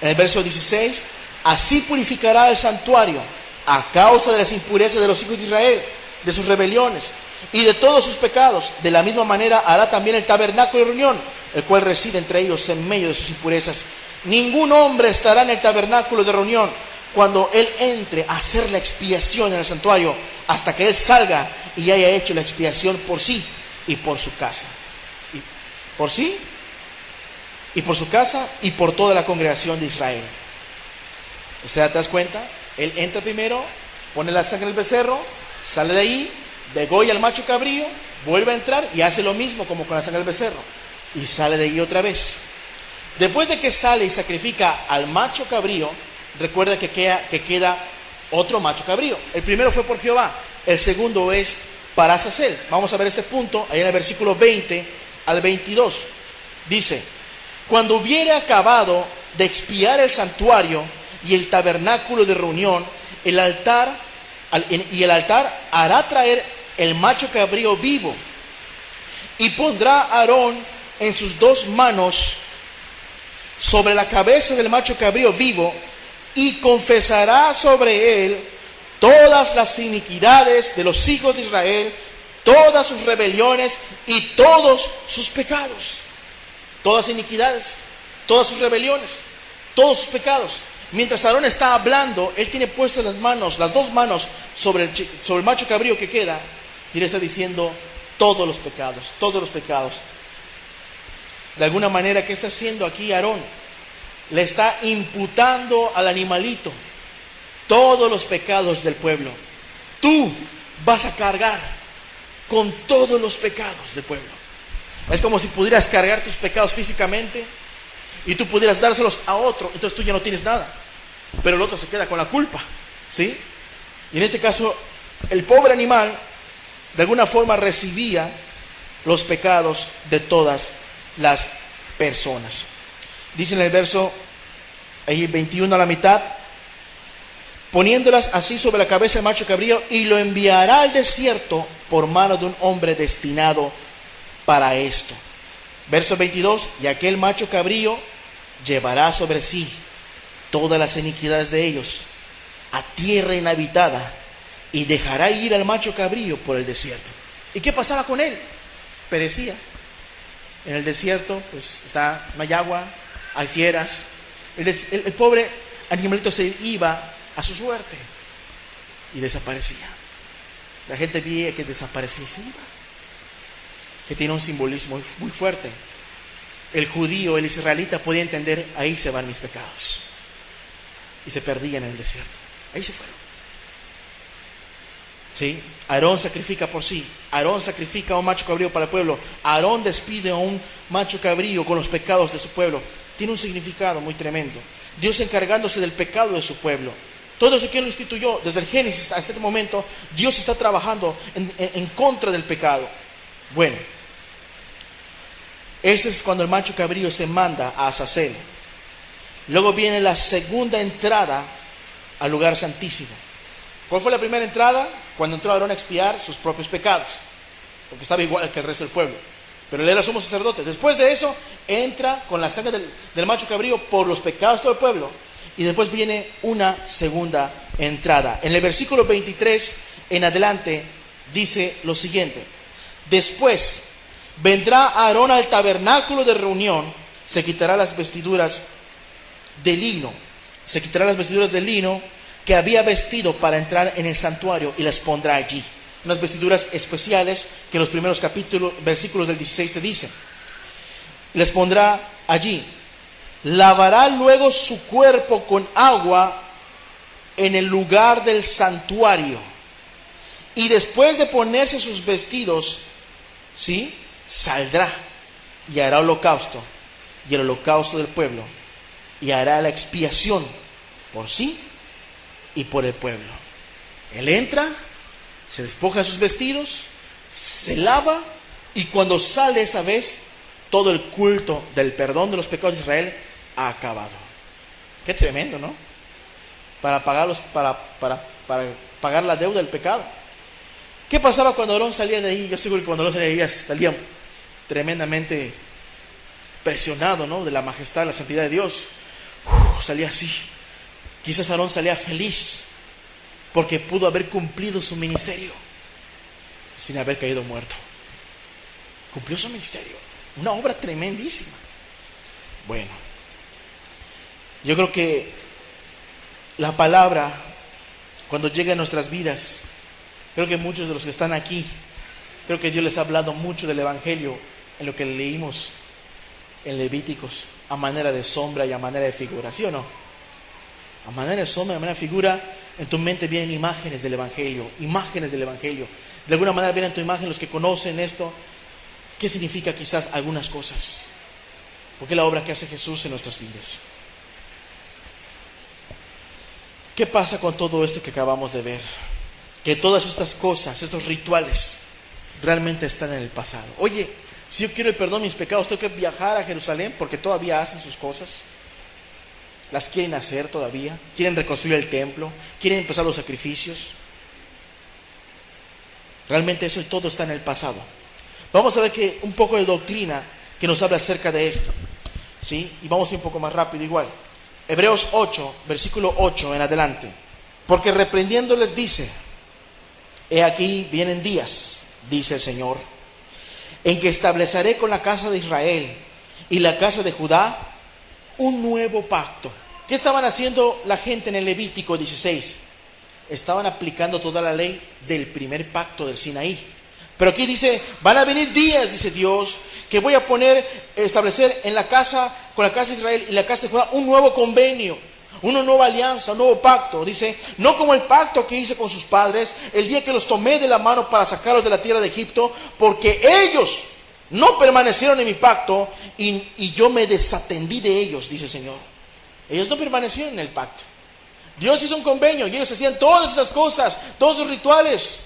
[SPEAKER 1] en el verso 16, así purificará el santuario a causa de las impurezas de los hijos de Israel, de sus rebeliones y de todos sus pecados. De la misma manera hará también el tabernáculo de reunión, el cual reside entre ellos en medio de sus impurezas. Ningún hombre estará en el tabernáculo de reunión cuando él entre a hacer la expiación en el santuario, hasta que él salga y haya hecho la expiación por sí y por su casa. Y por sí y por su casa y por toda la congregación de Israel. O sea, ¿te das cuenta? Él entra primero, pone la sangre del becerro, sale de ahí, degolla al macho cabrío, vuelve a entrar y hace lo mismo como con la sangre del becerro, y sale de ahí otra vez. Después de que sale y sacrifica al macho cabrío, recuerda que queda otro macho cabrío. El primero fue por Jehová, el segundo es para Azazel. Vamos a ver este punto ahí en el versículo 20 al 22. Dice: cuando hubiere acabado de expiar el santuario y el tabernáculo de reunión, el altar hará traer el macho cabrío vivo, y pondrá a Aarón en sus dos manos sobre la cabeza del macho cabrío vivo, y confesará sobre él todas las iniquidades de los hijos de Israel, todas sus rebeliones y todos sus pecados. Todas iniquidades, todas sus rebeliones, todos sus pecados. Mientras Aarón está hablando, él tiene puestas las dos manos sobre el macho cabrío que queda, y le está diciendo todos los pecados, todos los pecados. De alguna manera, ¿qué está haciendo aquí Aarón? Le está imputando al animalito todos los pecados del pueblo. Tú vas a cargar con todos los pecados del pueblo. Es como si pudieras cargar tus pecados físicamente y tú pudieras dárselos a otro, entonces tú ya no tienes nada, pero el otro se queda con la culpa, ¿sí? Y en este caso, el pobre animal de alguna forma recibía los pecados de todas las personas. Dice en el verso 21 a la mitad: poniéndolas así sobre la cabeza del macho cabrío, y lo enviará al desierto por mano de un hombre destinado para esto. Verso 22: y aquel macho cabrío llevará sobre sí todas las iniquidades de ellos a tierra inhabitada, y dejará ir al macho cabrío por el desierto. ¿Y qué pasaba con él? Perecía. En el desierto, pues no hay agua, hay fieras. El pobre animalito se iba a su suerte y desaparecía. La gente veía que desaparecía y se iba, que tiene un simbolismo muy fuerte. El judío, el israelita podía entender: ahí se van mis pecados, y se perdían en el desierto. Ahí se fueron. ¿Sí? Aarón sacrifica por sí. Aarón sacrifica a un macho cabrío para el pueblo. Aarón despide a un macho cabrío con los pecados de su pueblo. Tiene un significado muy tremendo. Dios encargándose del pecado de su pueblo. Todo eso que Él lo instituyó desde el Génesis hasta este momento. Dios está trabajando en contra del pecado. Bueno, este es cuando el macho cabrío se manda a Azazel. Luego viene la segunda entrada al lugar santísimo. ¿Cuál fue la primera entrada? Cuando entró Aarón a expiar sus propios pecados, porque estaba igual que el resto del pueblo, pero él era sumo sacerdote. Después de eso, entra con la sangre del macho cabrío por los pecados de todo el pueblo, y después viene una segunda entrada. En el versículo 23 en adelante dice lo siguiente: después vendrá Aarón al tabernáculo de reunión, se quitará las vestiduras de lino, que había vestido para entrar en el santuario, y las pondrá allí. Unas vestiduras especiales que en los primeros versículos del 16 te dicen. Les pondrá allí. Lavará luego su cuerpo con agua en el lugar del santuario, y después de ponerse sus vestidos, ¿sí?, saldrá y hará holocausto, y el holocausto del pueblo, y hará la expiación por sí y por el pueblo. Él entra, se despoja de sus vestidos, se lava, y cuando sale esa vez, todo el culto del perdón de los pecados de Israel ha acabado. Qué tremendo, ¿no? Para pagar la deuda del pecado. ¿Qué pasaba cuando Aarón salía de ahí? Yo seguro que cuando Aarón salía de ahí salía tremendamente presionado, ¿no?, de la majestad, la santidad de Dios. Salía así. Quizás Aarón salía feliz porque pudo haber cumplido su ministerio. sin haber caído muerto. Cumplió su ministerio. Una obra tremendísima. Bueno, yo creo que la palabra, cuando llega a nuestras vidas, creo que muchos de los que están aquí, creo que Dios les ha hablado mucho del Evangelio en lo que leímos en Levíticos, a manera de sombra y a manera de figura, ¿sí o no? A manera de sombra y a manera de figura, en tu mente vienen imágenes del Evangelio, imágenes del Evangelio. De alguna manera vienen en tu imagen los que conocen esto, qué significa quizás algunas cosas, porque es la obra que hace Jesús en nuestras vidas. ¿Qué pasa con todo esto que acabamos de ver? Que todas estas cosas, estos rituales, realmente están en el pasado. Oye, si yo quiero el perdón de mis pecados, tengo que viajar a Jerusalén porque todavía hacen sus cosas. Las quieren hacer todavía. Quieren reconstruir el templo. Quieren empezar los sacrificios. Realmente eso y todo está en el pasado. Vamos a ver que un poco de doctrina que nos habla acerca de esto, ¿sí? Y vamos a ir un poco más rápido igual. Hebreos 8, versículo 8 en adelante. Porque reprendiéndoles dice: he aquí vienen días, dice el Señor, en que estableceré con la casa de Israel y la casa de Judá un nuevo pacto. ¿Qué estaban haciendo la gente en el Levítico 16? Estaban aplicando toda la ley del primer pacto del Sinaí. Pero aquí dice, van a venir días, dice Dios, que voy a establecer en la casa, con la casa de Israel y la casa de Judá, un nuevo convenio, una nueva alianza, un nuevo pacto. Dice, no como el pacto que hice con sus padres, el día que los tomé de la mano para sacarlos de la tierra de Egipto, porque ellos no permanecieron en mi pacto y yo me desatendí de ellos, dice el Señor. Ellos no permanecieron en el pacto. Dios hizo un convenio y ellos hacían todas esas cosas, todos esos rituales.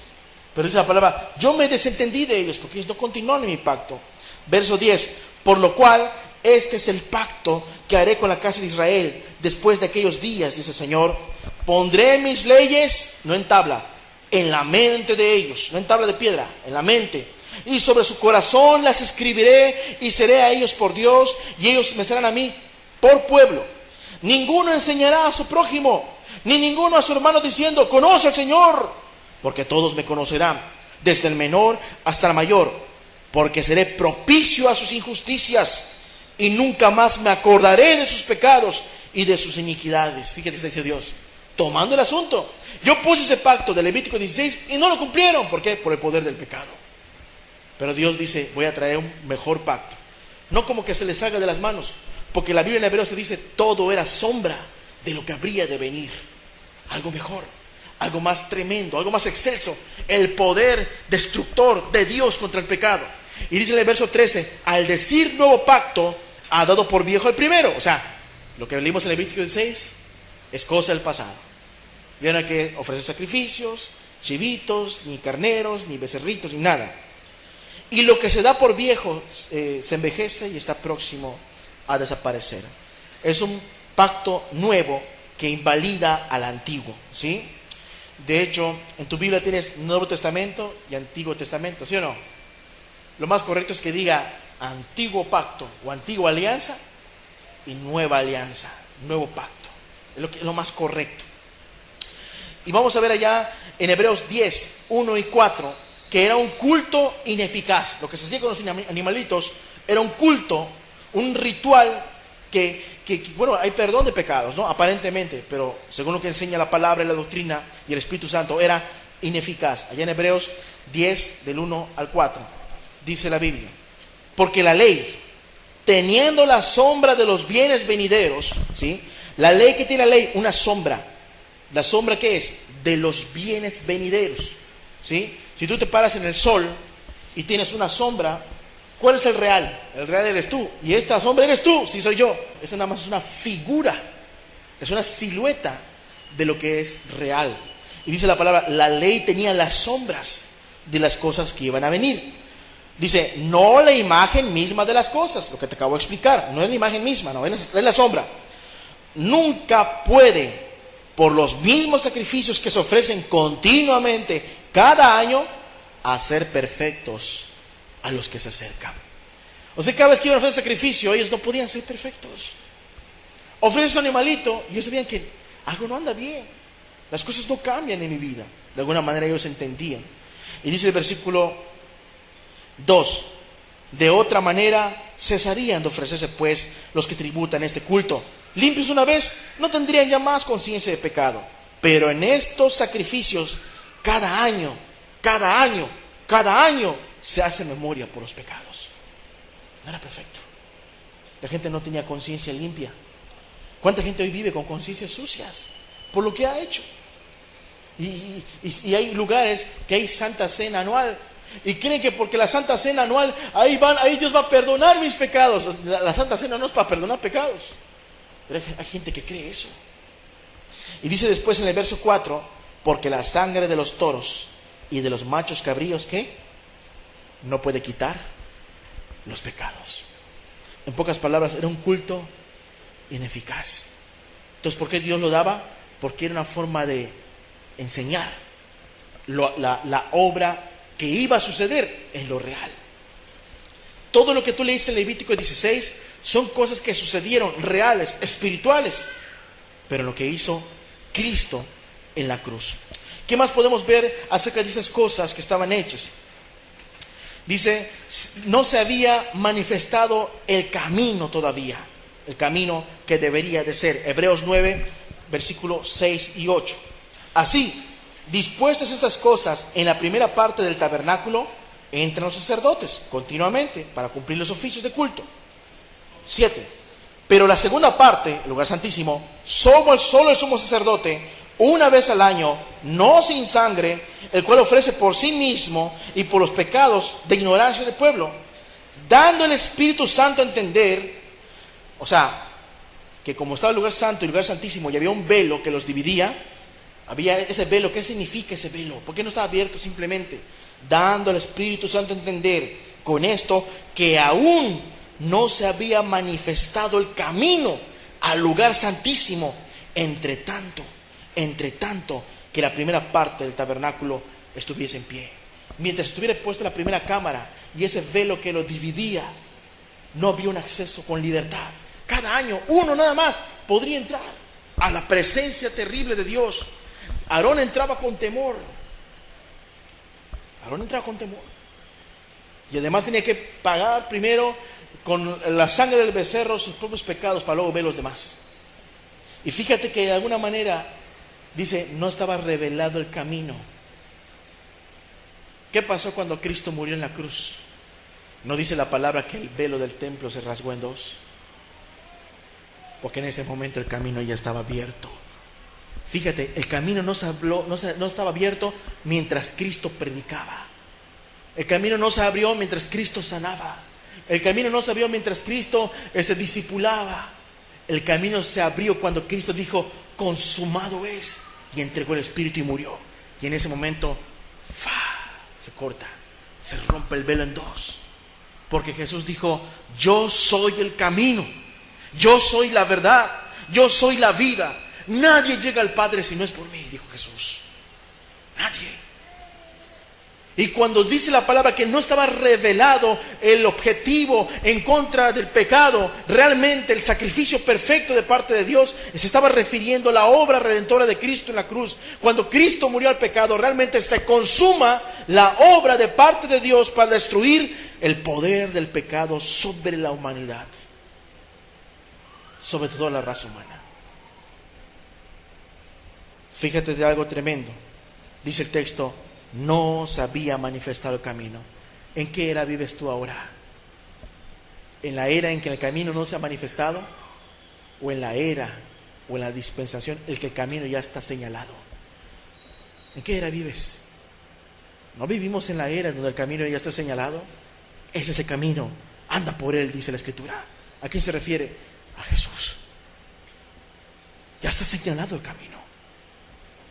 [SPEAKER 1] Pero dice la palabra, yo me desentendí de ellos porque ellos no continuaron en mi pacto. Verso 10, por lo cual este es el pacto que haré con la casa de Israel después de aquellos días, dice el Señor. Pondré mis leyes, no en tabla, en la mente de ellos, no en tabla de piedra, en la mente. Y sobre su corazón las escribiré y seré a ellos por Dios y ellos me serán a mí por pueblo. Ninguno enseñará a su prójimo, ni ninguno a su hermano diciendo, conoce al Señor, porque todos me conocerán, desde el menor hasta el mayor, porque seré propicio a sus injusticias y nunca más me acordaré de sus pecados y de sus iniquidades. Fíjate, dice Dios, tomando el asunto. Yo puse ese pacto de Levítico 16 y no lo cumplieron. ¿Por qué? Por el poder del pecado. Pero Dios dice, voy a traer un mejor pacto. No como que se les salga de las manos, porque la Biblia en Hebreos te dice, todo era sombra de lo que habría de venir. Algo mejor, algo más tremendo, algo más excelso, el poder destructor de Dios contra el pecado. Y dice en el verso 13, al decir nuevo pacto, ha dado por viejo el primero. O sea, lo que leímos en Levítico 16 es cosa del pasado. Ya no hay que ofrecer sacrificios, chivitos, ni carneros, ni becerritos, ni nada. Y lo que se da por viejo se envejece y está próximo a desaparecer. Es un pacto nuevo que invalida al antiguo, ¿sí? De hecho, en tu Biblia tienes Nuevo Testamento y Antiguo Testamento, ¿sí o no? Lo más correcto es que diga antiguo pacto o antigua alianza y nueva alianza, nuevo pacto. Es lo más correcto. Y vamos a ver allá en Hebreos 10, 1 y 4, que era un culto ineficaz. Lo que se hacía con los animalitos era un culto, un ritual que bueno, hay perdón de pecados, ¿no? Aparentemente, pero según lo que enseña la palabra y la doctrina y el Espíritu Santo, era ineficaz. Allá en Hebreos 10, del 1 al 4, dice la Biblia, porque la ley, teniendo la sombra de los bienes venideros, ¿sí? La ley, que tiene la ley, una sombra. ¿La sombra qué es? De los bienes venideros, ¿sí? Si tú te paras en el sol y tienes una sombra, ¿cuál es el real? El real eres tú. Y esta sombra eres tú, sí soy yo. Esta nada más es una figura, es una silueta de lo que es real. Y dice la palabra, la ley tenía las sombras de las cosas que iban a venir. Dice, no la imagen misma de las cosas, lo que te acabo de explicar. No es la imagen misma, no, es la sombra. Nunca puede, por los mismos sacrificios que se ofrecen continuamente cada año, hacer perfectos a los que se acercan. O sea, cada vez que iban a ofrecer sacrificio, ellos no podían ser perfectos. Ofrecen su animalito y ellos sabían que algo no anda bien, las cosas no cambian en mi vida. De alguna manera ellos entendían. Y dice el versículo 2: de otra manera cesarían de ofrecerse pues los que tributan este culto. Limpios una vez, no tendrían ya más conciencia de pecado. Pero en estos sacrificios, cada año se hace memoria por los pecados. No era perfecto. La gente no tenía conciencia limpia. ¿Cuánta gente hoy vive con conciencias sucias por lo que ha hecho? Y hay lugares que hay Santa Cena anual y creen que porque la Santa Cena anual, ahí Dios va a perdonar mis pecados. La Santa Cena no es para perdonar pecados. Pero hay gente que cree eso. Y dice después en el verso 4: porque la sangre de los toros y de los machos cabríos, ¿qué? No puede quitar los pecados. En pocas palabras, era un culto ineficaz. Entonces, ¿por qué Dios lo daba? Porque era una forma de enseñar la obra que iba a suceder en lo real. Todo lo que tú leíste en Levítico 16 son cosas que sucedieron reales, espirituales, pero lo que hizo Cristo en la cruz. ¿Qué más podemos ver acerca de esas cosas que estaban hechas? Dice, no se había manifestado el camino todavía, el camino que debería de ser. Hebreos 9, versículos 6 y 8. Así, dispuestas estas cosas en la primera parte del tabernáculo, entran los sacerdotes continuamente para cumplir los oficios de culto. 7. Pero la segunda parte, el lugar santísimo, solo el sumo sacerdote, una vez al año, no sin sangre, el cual ofrece por sí mismo y por los pecados de ignorancia del pueblo, dando el Espíritu Santo a entender, o sea, que como estaba el lugar santo y el lugar santísimo y había un velo que los dividía, había ese velo. ¿Qué significa ese velo? ¿Por qué no estaba abierto simplemente? Dando al Espíritu Santo a entender con esto que aún no se había manifestado el camino al lugar santísimo, entre tanto que la primera parte del tabernáculo estuviese en pie. Mientras estuviera puesta la primera cámara y ese velo que lo dividía, no había un acceso con libertad. Cada año uno nada más podría entrar a la presencia terrible de Dios. Aarón entraba con temor. Y además tenía que pagar primero con la sangre del becerro sus propios pecados para luego ver los demás. Y fíjate que de alguna manera dice, no estaba revelado el camino. ¿Qué pasó cuando Cristo murió en la cruz? ¿No dice la palabra que el velo del templo se rasgó en dos? Porque en ese momento el camino ya estaba abierto. Fíjate, el camino no estaba abierto mientras Cristo predicaba. El camino no se abrió mientras Cristo sanaba. El camino no se abrió mientras Cristo discipulaba. El camino se abrió cuando Cristo dijo, consumado es, y entregó el Espíritu y murió. Y en ese momento, se corta, se rompe el velo en dos. Porque Jesús dijo, yo soy el camino, yo soy la verdad, yo soy la vida. Nadie llega al Padre si no es por mí, dijo Jesús. Nadie. Y cuando dice la palabra que no estaba revelado el objetivo en contra del pecado, realmente el sacrificio perfecto de parte de Dios, se estaba refiriendo a la obra redentora de Cristo en la cruz. Cuando Cristo murió al pecado, realmente se consuma la obra de parte de Dios para destruir el poder del pecado sobre la humanidad, sobre toda la raza humana. Fíjate de algo tremendo. Dice el texto, no se había manifestado el camino. ¿En qué era vives tú ahora? ¿En la era en que el camino no se ha manifestado? ¿O en la era o en la dispensación en que el camino ya está señalado? ¿En qué era vives? ¿No vivimos en la era donde el camino ya está señalado? Ese es el camino, anda por él, dice la Escritura. ¿A quién se refiere? A Jesús. Ya está señalado el camino,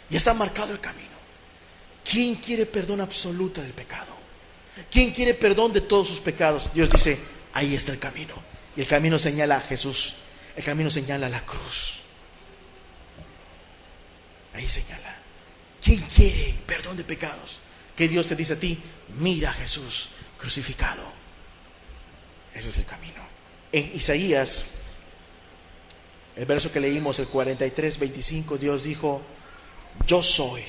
[SPEAKER 1] ya está marcado el camino. ¿Quién quiere perdón absoluta del pecado? ¿Quién quiere perdón de todos sus pecados? Dios dice, ahí está el camino. Y el camino señala a Jesús. El camino señala a la cruz. Ahí señala. ¿Quién quiere perdón de pecados? ¿Qué Dios te dice a ti? Mira a Jesús crucificado. Ese es el camino. En Isaías, el verso que leímos, el 43:25, Dios dijo, yo soy.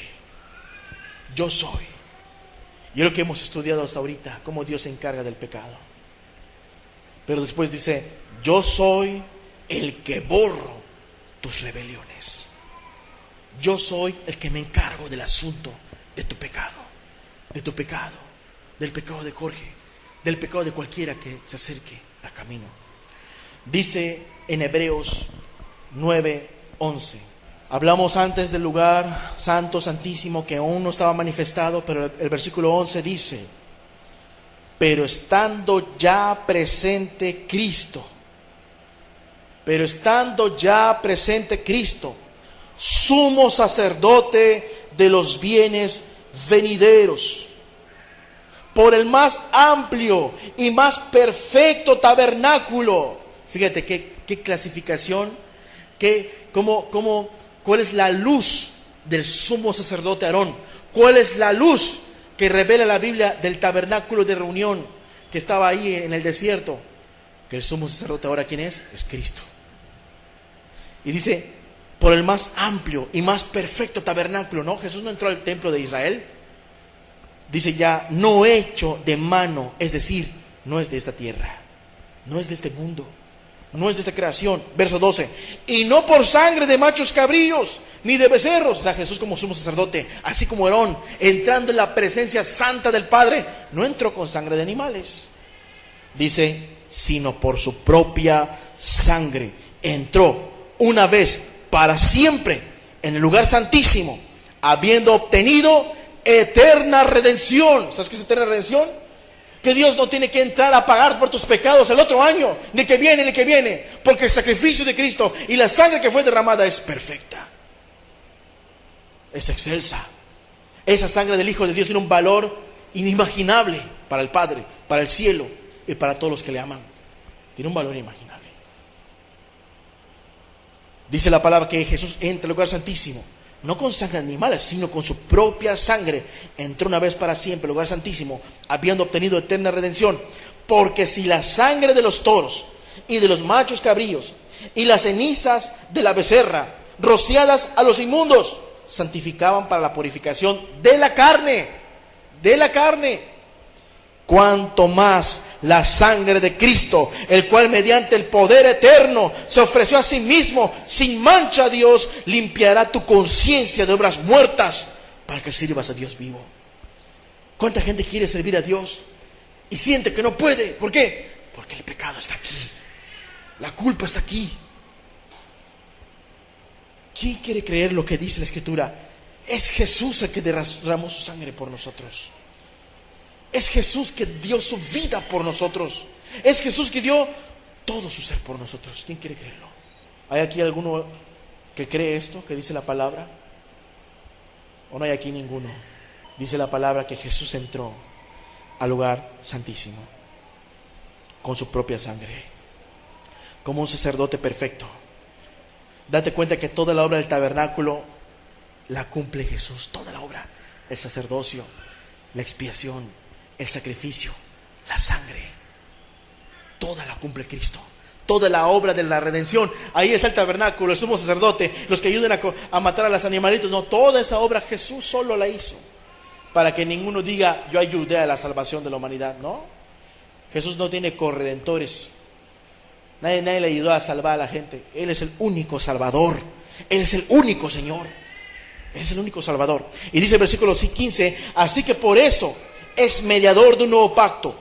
[SPEAKER 1] Y es lo que hemos estudiado hasta ahorita, cómo Dios se encarga del pecado. Pero después dice, yo soy el que borro tus rebeliones. Yo soy el que me encargo del asunto de tu pecado, del pecado de Jorge, del pecado de cualquiera que se acerque al camino. Dice en Hebreos 9:11. Hablamos antes del lugar santo, santísimo, que aún no estaba manifestado, pero el versículo 11 dice, pero estando ya presente Cristo, sumo sacerdote de los bienes venideros, por el más amplio y más perfecto tabernáculo. Fíjate qué clasificación, ¿cuál es la luz del sumo sacerdote Aarón? ¿Cuál es la luz que revela la Biblia del tabernáculo de reunión que estaba ahí en el desierto? Que el sumo sacerdote ahora, ¿quién es? Es Cristo. Y dice, por el más amplio y más perfecto tabernáculo, ¿no? Jesús no entró al templo de Israel. Dice ya, no hecho de mano, es decir, no es de esta tierra, no es de este mundo, no es de esta creación. Verso 12, y no por sangre de machos cabríos ni de becerros. O sea, Jesús como sumo sacerdote, así como Aarón, entrando en la presencia santa del Padre, no entró con sangre de animales. Dice, sino por su propia sangre entró una vez para siempre en el lugar santísimo, habiendo obtenido eterna redención. ¿Sabes qué es eterna redención? Que Dios no tiene que entrar a pagar por tus pecados el otro año, ni que viene, porque el sacrificio de Cristo y la sangre que fue derramada es perfecta, es excelsa. Esa sangre del Hijo de Dios tiene un valor inimaginable para el Padre, para el cielo y para todos los que le aman. Tiene un valor inimaginable. Dice la palabra que Jesús entra al lugar santísimo, no con sangre de animales, sino con su propia sangre. Entró una vez para siempre al lugar santísimo, habiendo obtenido eterna redención. Porque si la sangre de los toros y de los machos cabríos y las cenizas de la becerra, rociadas a los inmundos, santificaban para la purificación de la carne, cuanto más la sangre de Cristo, el cual mediante el poder eterno se ofreció a sí mismo sin mancha a Dios, limpiará tu conciencia de obras muertas para que sirvas a Dios vivo. ¿Cuánta gente quiere servir a Dios y siente que no puede? ¿Por qué? Porque el pecado está aquí, la culpa está aquí. ¿Quién quiere creer lo que dice la Escritura? Es Jesús el que derramó su sangre por nosotros. Es Jesús que dio su vida por nosotros. Es Jesús que dio todo su ser por nosotros. ¿Quién quiere creerlo? ¿Hay aquí alguno que cree esto que dice la palabra? ¿O no hay aquí ninguno? Dice la palabra que Jesús entró al lugar santísimo con su propia sangre, como un sacerdote perfecto. Date cuenta que toda la obra del tabernáculo la cumple Jesús. Toda la obra, el sacerdocio, la expiación, el sacrificio, la sangre, toda la cumple Cristo. Toda la obra de la redención, ahí está el tabernáculo, el sumo sacerdote, los que ayuden a matar a los animalitos. No, toda esa obra Jesús solo la hizo, para que ninguno diga yo ayudé a la salvación de la humanidad. No, Jesús no tiene corredentores. Nadie le ayudó a salvar a la gente. Él es el único Salvador, Él es el único Señor, Él es el único Salvador. Y dice el versículo 15, así que por eso es mediador de un nuevo pacto,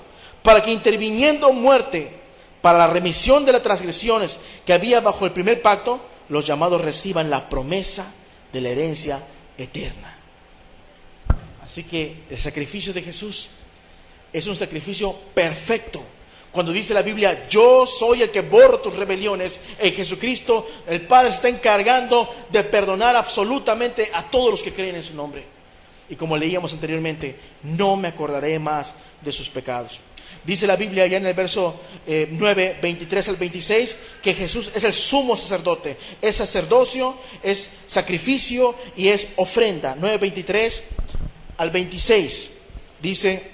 [SPEAKER 1] para que interviniendo muerte para la remisión de las transgresiones que había bajo el primer pacto, los llamados reciban la promesa de la herencia eterna. Así que el sacrificio de Jesús es un sacrificio perfecto. Cuando dice la Biblia, yo soy el que borro tus rebeliones, en Jesucristo el Padre se está encargando de perdonar absolutamente a todos los que creen en su nombre. Y como leíamos anteriormente, no me acordaré más de sus pecados. Dice la Biblia ya en el verso 9, 23 al 26, que Jesús es el sumo sacerdote. Es sacerdocio, es sacrificio y es ofrenda. 9, 23 al 26, dice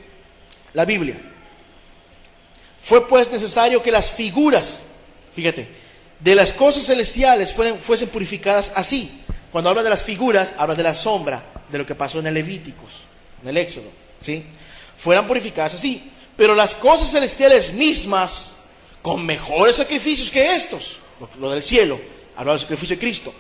[SPEAKER 1] la Biblia. Fue pues necesario que las figuras, fíjate, de las cosas celestiales fuesen purificadas así. Cuando habla de las figuras, habla de la sombra de lo que pasó en el Levíticos, en el Éxodo. ¿sí? Fueran purificadas así, pero las cosas celestiales mismas con mejores sacrificios que estos, lo del cielo, hablando del sacrificio de Cristo.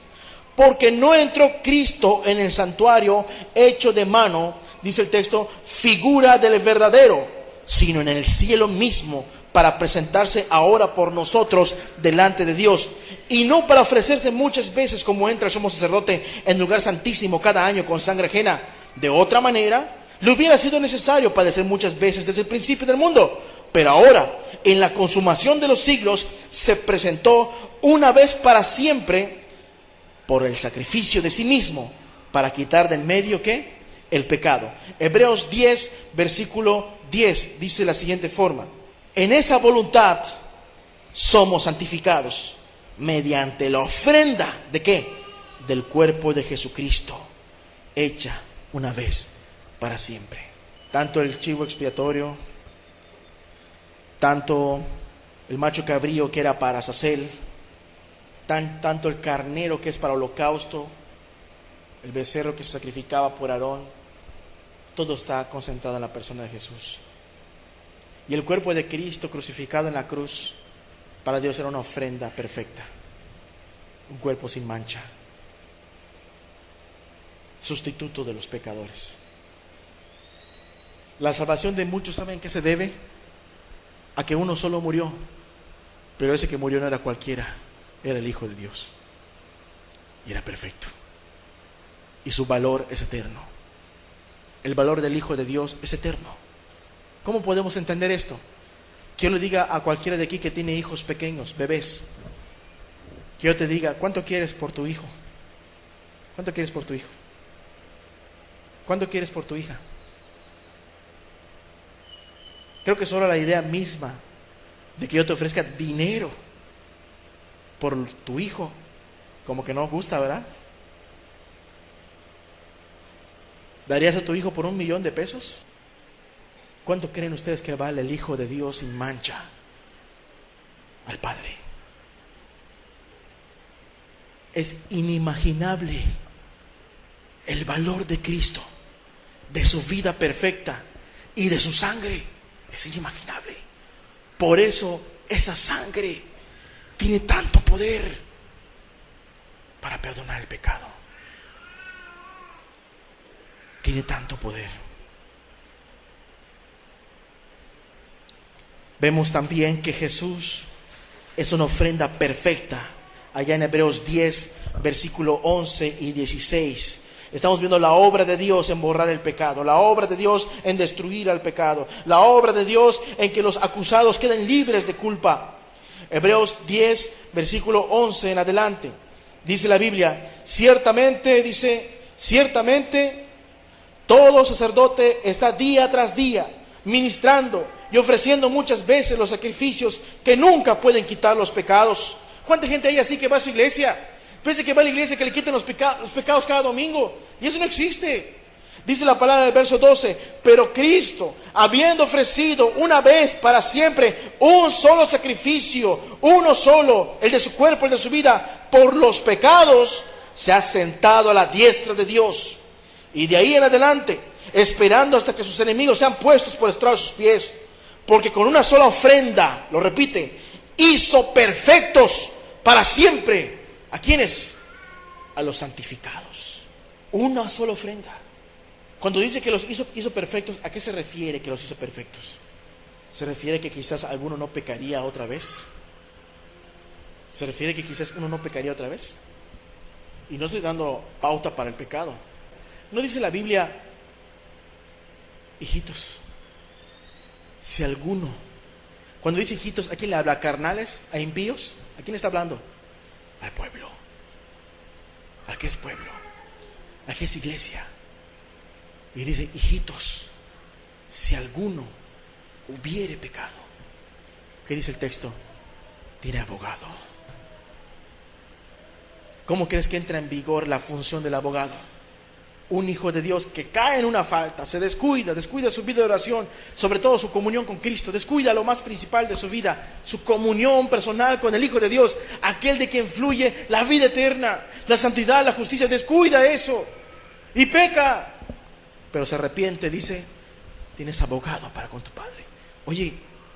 [SPEAKER 1] Porque no entró Cristo en el santuario hecho de mano, dice el texto, figura del verdadero, sino en el cielo mismo, para presentarse ahora por nosotros delante de Dios, y no para ofrecerse muchas veces como entra el sumo sacerdote en el lugar santísimo cada año con sangre ajena. De otra manera, le hubiera sido necesario padecer muchas veces desde el principio del mundo, pero ahora, en la consumación de los siglos, se presentó una vez para siempre por el sacrificio de sí mismo, para quitar de en medio, ¿qué? El pecado. Hebreos 10, versículo 10, dice de la siguiente forma: en esa voluntad somos santificados, mediante la ofrenda, ¿de qué? Del cuerpo de Jesucristo, hecha una vez para siempre. Tanto el chivo expiatorio, tanto el macho cabrío que era para Azazel, tanto el carnero que es para holocausto, el becerro que se sacrificaba por Aarón, todo está concentrado en la persona de Jesús. Y el cuerpo de Cristo crucificado en la cruz, para Dios era una ofrenda perfecta, un cuerpo sin mancha, sustituto de los pecadores. La salvación de muchos, ¿saben qué se debe? A que uno solo murió, pero ese que murió no era cualquiera, era el Hijo de Dios, y era perfecto, y su valor es eterno. El valor del Hijo de Dios es eterno. ¿Cómo podemos entender esto? Que yo le diga a cualquiera de aquí que tiene hijos pequeños, bebés, que yo te diga, ¿cuánto quieres por tu hijo? ¿Cuánto quieres por tu hijo? ¿Cuánto quieres por tu hija? Creo que solo la idea misma de que yo te ofrezca dinero por tu hijo, como que no gusta, ¿verdad? ¿Darías a tu hijo por $1,000,000? ¿Cuánto creen ustedes que vale el Hijo de Dios sin mancha al Padre? Es inimaginable el valor de Cristo, de su vida perfecta y de su sangre. Es inimaginable. Por eso esa sangre tiene tanto poder para perdonar el pecado. Tiene tanto poder. Vemos también que Jesús es una ofrenda perfecta. Allá en Hebreos 10, versículo 11 y 16. Estamos viendo la obra de Dios en borrar el pecado, la obra de Dios en destruir al pecado, la obra de Dios en que los acusados queden libres de culpa. Hebreos 10, versículo 11 en adelante. Dice la Biblia, ciertamente, todo sacerdote está día tras día ministrando y ofreciendo muchas veces los sacrificios que nunca pueden quitar los pecados. ¿Cuánta gente hay así que va a su iglesia? Piensa que va a la iglesia que le quiten los pecados cada domingo. Y eso no existe. Dice la palabra del verso 12, pero Cristo, habiendo ofrecido una vez para siempre un solo sacrificio, uno solo, el de su cuerpo, el de su vida, por los pecados, se ha sentado a la diestra de Dios. Y de ahí en adelante, esperando hasta que sus enemigos sean puestos por estrado de sus pies. Porque con una sola ofrenda, lo repite, hizo perfectos para siempre. ¿A quiénes? A los santificados. Una sola ofrenda. Cuando dice que los hizo perfectos, ¿a qué se refiere que los hizo perfectos? ¿Se refiere que quizás alguno no pecaría otra vez? ¿Se refiere que quizás uno no pecaría otra vez? Y no estoy dando pauta para el pecado. ¿No dice la Biblia, hijitos, si alguno, cuando dice hijitos, ¿a quién le habla? ¿A carnales? ¿A impíos? ¿A quién está hablando? Al pueblo. ¿Al que es pueblo? ¿Al que es iglesia? Y dice, hijitos, si alguno hubiere pecado, ¿qué dice el texto? Tiene abogado. ¿Cómo crees que entra en vigor la función del abogado? Un hijo de Dios que cae en una falta, se descuida su vida de oración, sobre todo su comunión con Cristo, descuida lo más principal de su vida, su comunión personal con el Hijo de Dios, aquel de quien fluye la vida eterna, la santidad, la justicia, descuida eso y peca, pero se arrepiente, dice, tienes abogado para con tu Padre. Oye,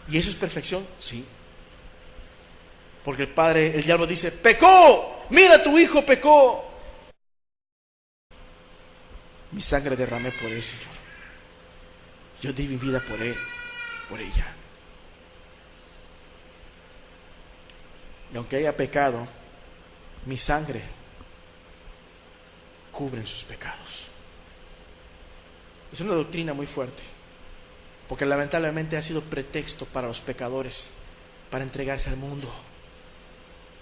[SPEAKER 1] ¿y eso es perfección? Sí. Porque el diablo dice, pecó, mira, tu hijo pecó. Mi sangre derramé por él, Señor. Yo di mi vida por él, por ella. Y aunque haya pecado, mi sangre cubre sus pecados. Es una doctrina muy fuerte, porque lamentablemente ha sido pretexto para los pecadores para entregarse al mundo.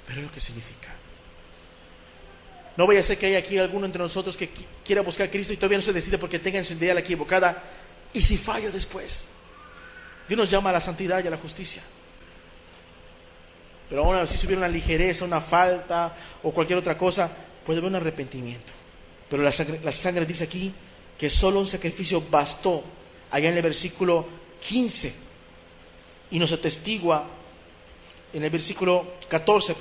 [SPEAKER 1] Pero es lo que significa. No vaya a ser que haya aquí alguno entre nosotros que quiera buscar a Cristo y todavía no se decide porque tenga en su idea la equivocada. ¿Y si fallo después? Dios nos llama a la santidad y a la justicia. Pero aún así, si hubiera una ligereza, una falta o cualquier otra cosa, puede haber un arrepentimiento. Pero la sangre dice aquí que solo un sacrificio bastó, allá en el versículo 15, y nos atestigua en el versículo 14,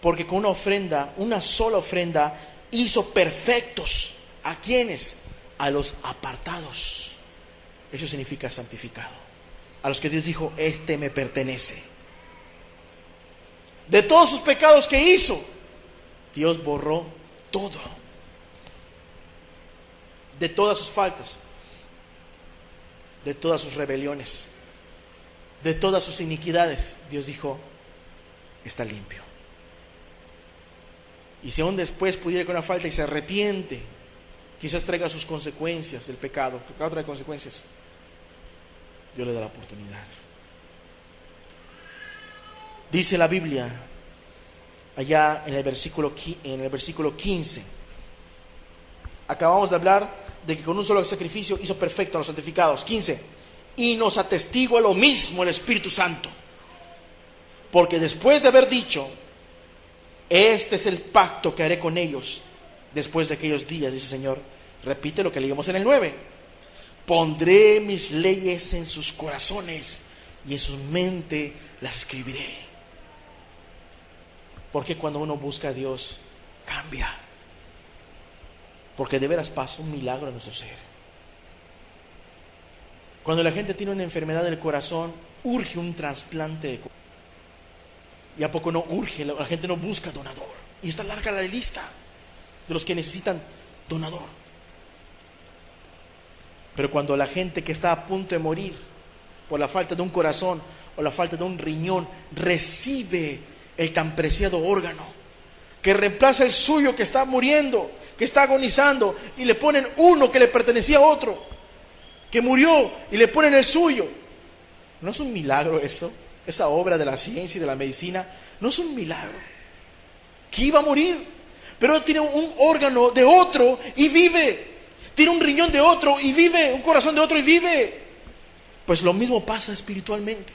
[SPEAKER 1] porque con una sola ofrenda, hizo perfectos. ¿A quiénes? A los apartados. Eso significa santificado. A los que Dios dijo, este me pertenece. De todos sus pecados que hizo, Dios borró todo. De todas sus faltas, de todas sus rebeliones, de todas sus iniquidades, Dios dijo, está limpio. Y si aún después pudiera con una falta y se arrepiente, quizás traiga sus consecuencias del pecado. El pecado trae consecuencias. Dios le da la oportunidad. Dice la Biblia allá en el versículo 15. Acabamos de hablar de que con un solo sacrificio hizo perfecto a los santificados. 15. Y nos atestigua lo mismo el Espíritu Santo. Porque después de haber dicho, este es el pacto que haré con ellos después de aquellos días, dice el Señor, repite lo que leímos en el 9. Pondré mis leyes en sus corazones y en su mente las escribiré. Porque cuando uno busca a Dios, cambia. Porque de veras pasa un milagro en nuestro ser. Cuando la gente tiene una enfermedad del corazón, urge un trasplante de corazón. ¿Y a poco no urge? La gente no busca donador. Y está larga la lista de los que necesitan donador. Pero cuando la gente que está a punto de morir por la falta de un corazón o la falta de un riñón recibe el tan preciado órgano que reemplaza el suyo, que está muriendo, que está agonizando, y le ponen uno que le pertenecía a otro que murió y le ponen el suyo, ¿no es un milagro eso? Esa obra de la ciencia y de la medicina, ¿no es un milagro? Que iba a morir, pero tiene un órgano de otro y vive. Tiene un riñón de otro y vive, un corazón de otro y vive. Pues lo mismo pasa espiritualmente.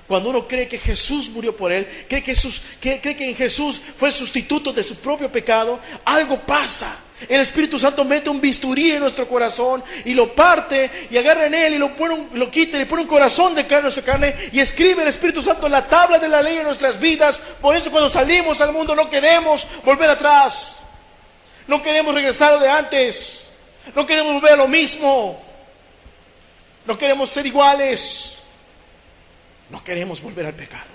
[SPEAKER 1] Cuando uno cree que Jesús murió por él, cree que en Jesús fue el sustituto de su propio pecado, algo pasa. El Espíritu Santo mete un bisturí en nuestro corazón y lo parte y agarra en él y lo quita y le pone un corazón de carne en nuestra carne y escribe el Espíritu Santo en la tabla de la ley en nuestras vidas. Por eso cuando salimos al mundo no queremos volver atrás, no queremos regresar a lo de antes, no queremos volver a lo mismo, no queremos ser iguales, no queremos volver al pecado,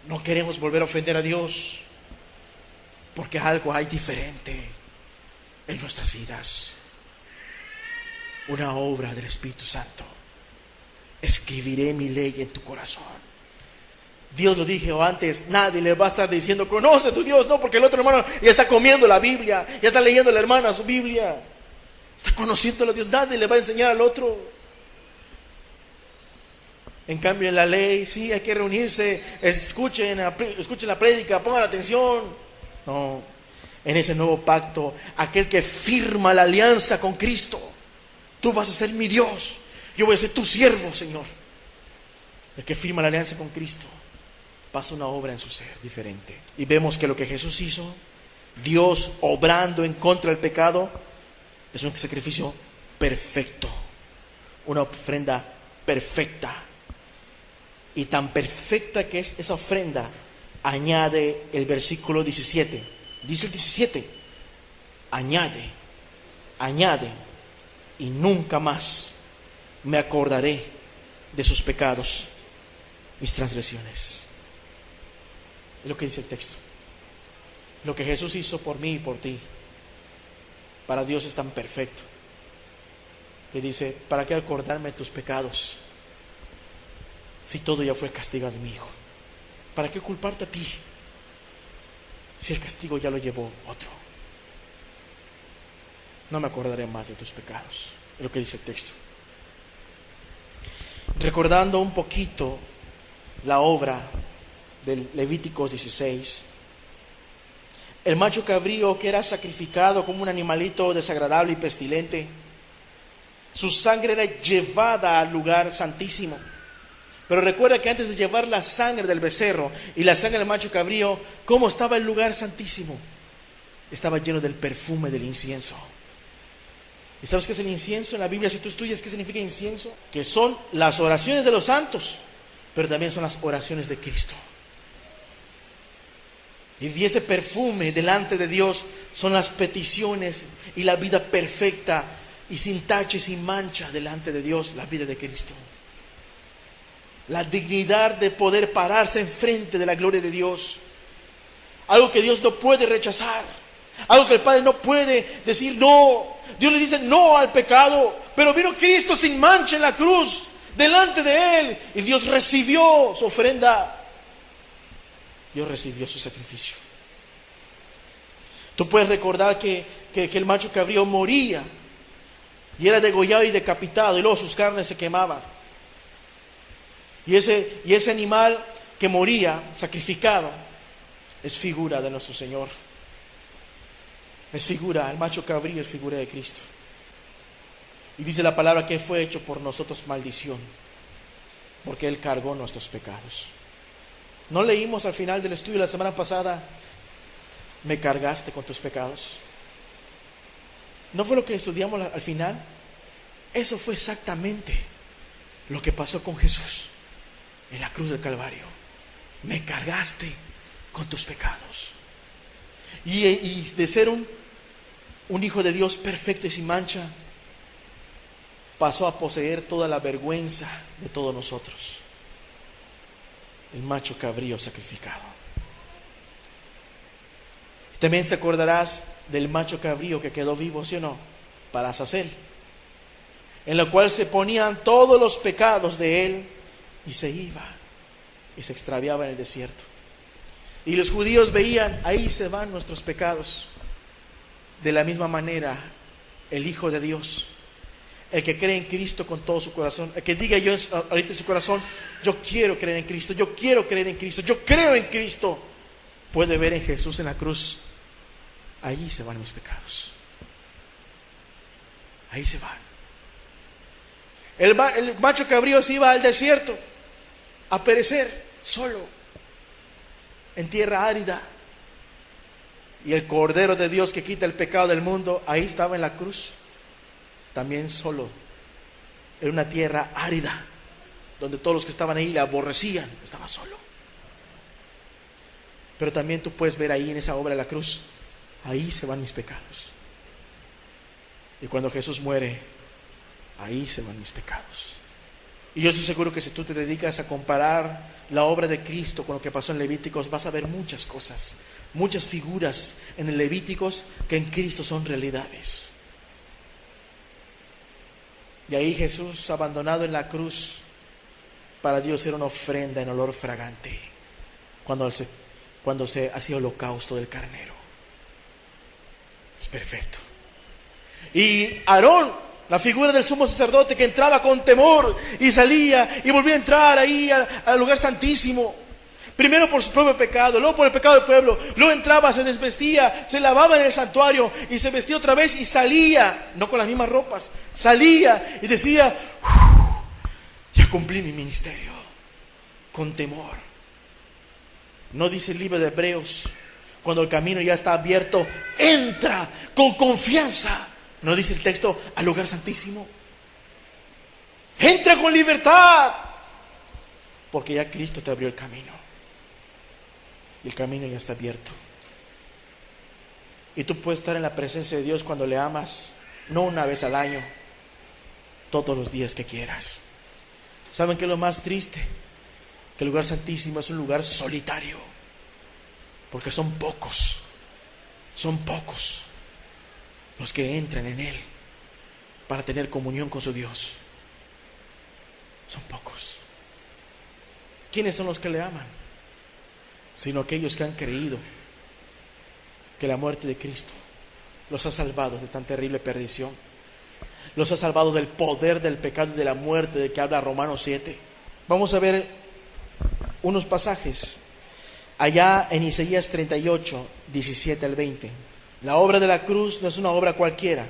[SPEAKER 1] no queremos volver a ofender a Dios. Porque algo hay diferente en nuestras vidas. Una obra del Espíritu Santo. Escribiré mi ley en tu corazón. Dios lo dijo antes, nadie le va a estar diciendo, conoce a tu Dios. No, porque el otro hermano ya está comiendo la Biblia, ya está leyendo la hermana su Biblia, está conociendo a Dios. Nadie le va a enseñar al otro. En cambio en la ley, sí, hay que reunirse, escuchen la prédica, pongan atención. No, en ese nuevo pacto, aquel que firma la alianza con Cristo, tú vas a ser mi Dios, yo voy a ser tu siervo, Señor. El que firma la alianza con Cristo pasa una obra en su ser diferente. Y vemos que lo que Jesús hizo, Dios obrando en contra del pecado, es un sacrificio perfecto, una ofrenda perfecta. Y tan perfecta que es esa ofrenda, añade el versículo 17. Dice el 17, añade y nunca más me acordaré de sus pecados, mis transgresiones. Es lo que dice el texto. Lo que Jesús hizo por mí y por ti, para Dios es tan perfecto, que dice: ¿para qué acordarme de tus pecados si todo ya fue castigado en mi Hijo? ¿Para qué culparte a ti si el castigo ya lo llevó otro? No me acordaré más de tus pecados, es lo que dice el texto. Recordando un poquito la obra del Levíticos 16, el macho cabrío que era sacrificado como un animalito desagradable y pestilente, su sangre era llevada al lugar santísimo. Pero recuerda que antes de llevar la sangre del becerro y la sangre del macho cabrío, ¿cómo estaba el lugar santísimo? Estaba lleno del perfume del incienso. ¿Y sabes qué es el incienso en la Biblia? Si tú estudias qué significa incienso, que son las oraciones de los santos, pero también son las oraciones de Cristo. Y ese perfume delante de Dios son las peticiones y la vida perfecta y sin tache y sin mancha delante de Dios, la vida de Cristo. La dignidad de poder pararse enfrente de la gloria de Dios. Algo que Dios no puede rechazar. Algo que el Padre no puede decir no. Dios le dice no al pecado, pero vino Cristo sin mancha en la cruz delante de Él, y Dios recibió su ofrenda. Dios recibió su sacrificio. Tú puedes recordar que el macho cabrío moría y era degollado y decapitado, y luego sus carnes se quemaban. Y ese animal que moría sacrificado es figura de nuestro Señor. Es figura, el macho cabrío es figura de Cristo. Y dice la palabra que fue hecho por nosotros maldición, porque Él cargó nuestros pecados. ¿No leímos al final del estudio la semana pasada: me cargaste con tus pecados? ¿No fue lo que estudiamos al final? Eso fue exactamente lo que pasó con Jesús en la cruz del Calvario. Me cargaste con tus pecados. Y de ser un hijo de Dios perfecto y sin mancha, pasó a poseer toda la vergüenza de todos nosotros. El macho cabrío sacrificado. También te acordarás del macho cabrío que quedó vivo, ¿sí o no? Para Azazel, en la cual se ponían todos los pecados de él y se iba y se extraviaba en el desierto. Y los judíos veían: ahí se van nuestros pecados. De la misma manera, el Hijo de Dios, el que cree en Cristo con todo su corazón, el que diga yo ahorita en su corazón: yo quiero creer en Cristo, yo quiero creer en Cristo, yo creo en Cristo, puede ver en Jesús en la cruz: ahí se van mis pecados, ahí se van. El macho cabrío se iba al desierto a perecer solo, en tierra árida. Y el Cordero de Dios que quita el pecado del mundo, ahí estaba en la cruz, también solo, en una tierra árida, donde todos los que estaban ahí le aborrecían. Estaba solo. Pero también tú puedes ver ahí en esa obra de la cruz: ahí se van mis pecados. Y cuando Jesús muere, ahí se van mis pecados. Y yo estoy seguro que si tú te dedicas a comparar la obra de Cristo con lo que pasó en Levíticos, vas a ver muchas cosas, muchas figuras en el Levíticos que en Cristo son realidades. Y ahí Jesús, abandonado en la cruz, para Dios era una ofrenda en olor fragante, cuando se hacía holocausto del carnero. Es perfecto. Y Aarón, la figura del sumo sacerdote que entraba con temor y salía y volvía a entrar ahí al lugar santísimo, primero por su propio pecado, luego por el pecado del pueblo. Luego entraba, se desvestía, se lavaba en el santuario y se vestía otra vez y salía, no con las mismas ropas, salía y decía: ya cumplí mi ministerio, con temor. No dice el libro de Hebreos, cuando el camino ya está abierto, entra con confianza. ¿No dice el texto al lugar santísimo? Entra con libertad, porque ya Cristo te abrió el camino. Y el camino ya está abierto. Y tú puedes estar en la presencia de Dios cuando le amas, no una vez al año, todos los días que quieras. ¿Saben qué es lo más triste? Que el lugar santísimo es un lugar solitario, porque son pocos los que entran en él para tener comunión con su Dios. Son pocos. ¿Quiénes son los que le aman? Sino aquellos que han creído que la muerte de Cristo los ha salvado de tan terrible perdición, los ha salvado del poder del pecado y de la muerte de que habla Romanos 7. Vamos a ver unos pasajes allá en Isaías 38, 17 al 20. La obra de la cruz no es una obra cualquiera.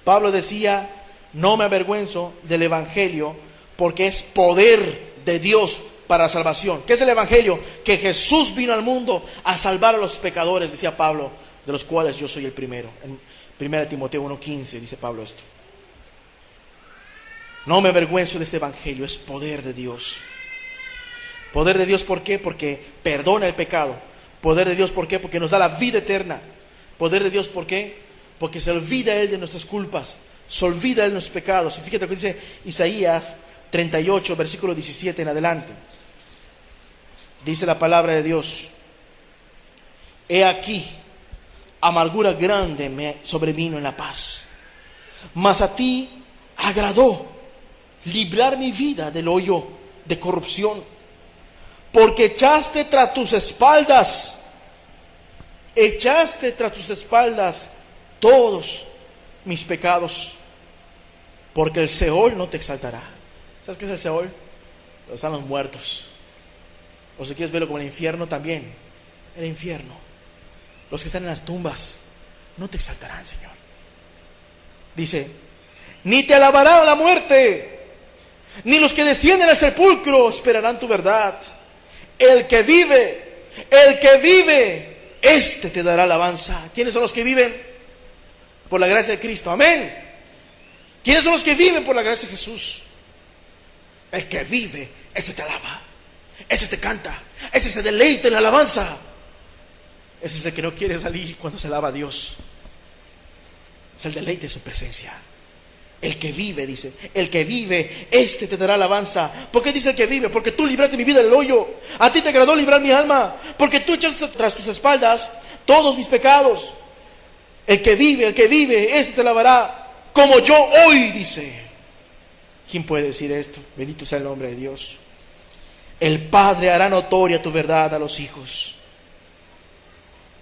[SPEAKER 1] Pablo decía: no me avergüenzo del evangelio, porque es poder de Dios para la salvación. ¿Qué es el evangelio? Que Jesús vino al mundo a salvar a los pecadores, decía Pablo, de los cuales yo soy el primero. En 1 Timoteo 1:15 dice Pablo esto. No me avergüenzo de este evangelio, es poder de Dios. Poder de Dios, ¿por qué? Porque perdona el pecado. Poder de Dios, ¿por qué? Porque nos da la vida eterna. Poder de Dios, ¿por qué? Porque se olvida Él de nuestras culpas, se olvida Él de nuestros pecados. Y fíjate lo que dice Isaías 38, versículo 17 en adelante. Dice la palabra de Dios: he aquí, amargura grande me sobrevino en la paz, mas a ti agradó librar mi vida del hoyo de corrupción, porque echaste tras tus espaldas todos mis pecados, porque el Seol no te exaltará. ¿Sabes qué es el Seol? Pero están los muertos. O si quieres verlo como el infierno también, el infierno, los que están en las tumbas, no te exaltarán, Señor. Dice: ni te alabará la muerte, ni los que descienden al sepulcro esperarán tu verdad. El que vive, este te dará alabanza. ¿Quiénes son los que viven? Por la gracia de Cristo, amén. ¿Quiénes son los que viven por la gracia de Jesús? El que vive, ese te alaba, ese te canta, ese se deleita en la alabanza. Ese es el que no quiere salir cuando se alaba a Dios. Es el deleite de su presencia. El que vive, dice, el que vive, este te dará alabanza. ¿Por qué dice el que vive? Porque tú libraste mi vida del hoyo. A ti te agradó librar mi alma, porque tú echaste tras tus espaldas todos mis pecados. El que vive, este te alabará, como yo hoy, dice. ¿Quién puede decir esto? Bendito sea el nombre de Dios. El Padre hará notoria tu verdad a los hijos.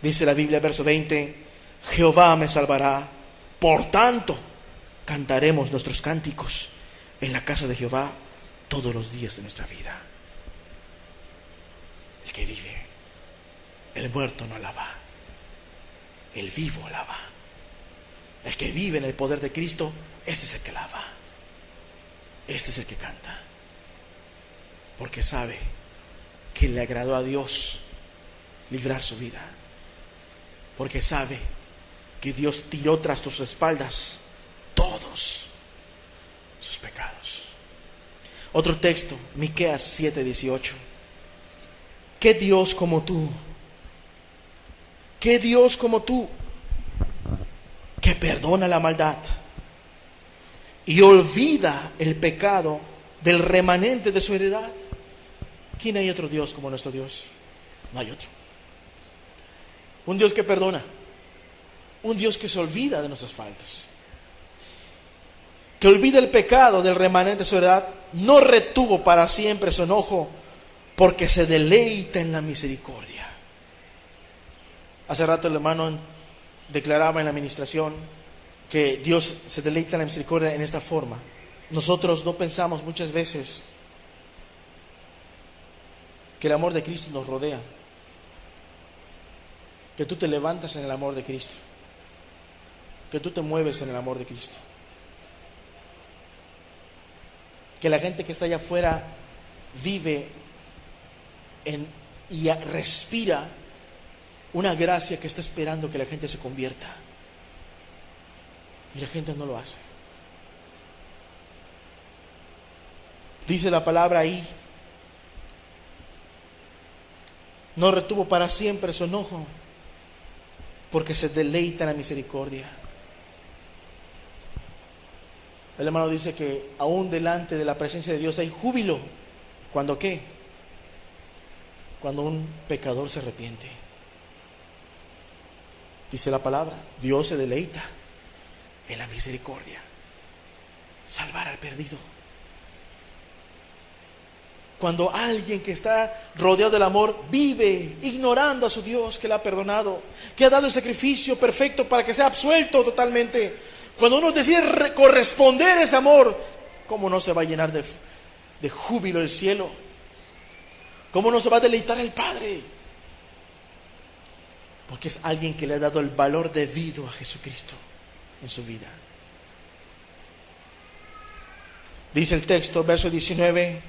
[SPEAKER 1] Dice la Biblia, verso 20: Jehová me salvará, por tanto cantaremos nuestros cánticos en la casa de Jehová todos los días de nuestra vida. El que vive, el muerto no alaba, el vivo alaba. El que vive en el poder de Cristo, este es el que alaba, este es el que canta, porque sabe que le agradó a Dios librar su vida, porque sabe que Dios tiró tras sus espaldas todos sus pecados. Otro texto, Miqueas 7:18. ¿Qué Dios como tú? ¿Qué Dios como tú? Que perdona la maldad y olvida el pecado del remanente de su heredad. ¿Quién hay otro Dios como nuestro Dios? No hay otro. Un Dios que perdona, un Dios que se olvida de nuestras faltas, que olvida el pecado del remanente de su heredad. No retuvo para siempre su enojo, porque se deleita en la misericordia. Hace rato el hermano declaraba en la administración que Dios se deleita en la misericordia en esta forma. Nosotros no pensamos muchas veces que el amor de Cristo nos rodea, que tú te levantas en el amor de Cristo, que tú te mueves en el amor de Cristo, que la gente que está allá afuera vive y respira una gracia que está esperando que la gente se convierta, y la gente no lo hace. Dice la palabra ahí: no retuvo para siempre su enojo, porque se deleita en la misericordia. El hermano dice que aún delante de la presencia de Dios hay júbilo. ¿Cuándo qué? Cuando un pecador se arrepiente. Dice la palabra, Dios se deleita en la misericordia, salvar al perdido. Cuando alguien que está rodeado del amor vive ignorando a su Dios que le ha perdonado, que ha dado el sacrificio perfecto para que sea absuelto totalmente, cuando uno decide corresponder a ese amor, ¿cómo no se va a llenar de júbilo el cielo? ¿Cómo no se va a deleitar el Padre? Porque es alguien que le ha dado el valor debido a Jesucristo en su vida. Dice el texto, verso 19,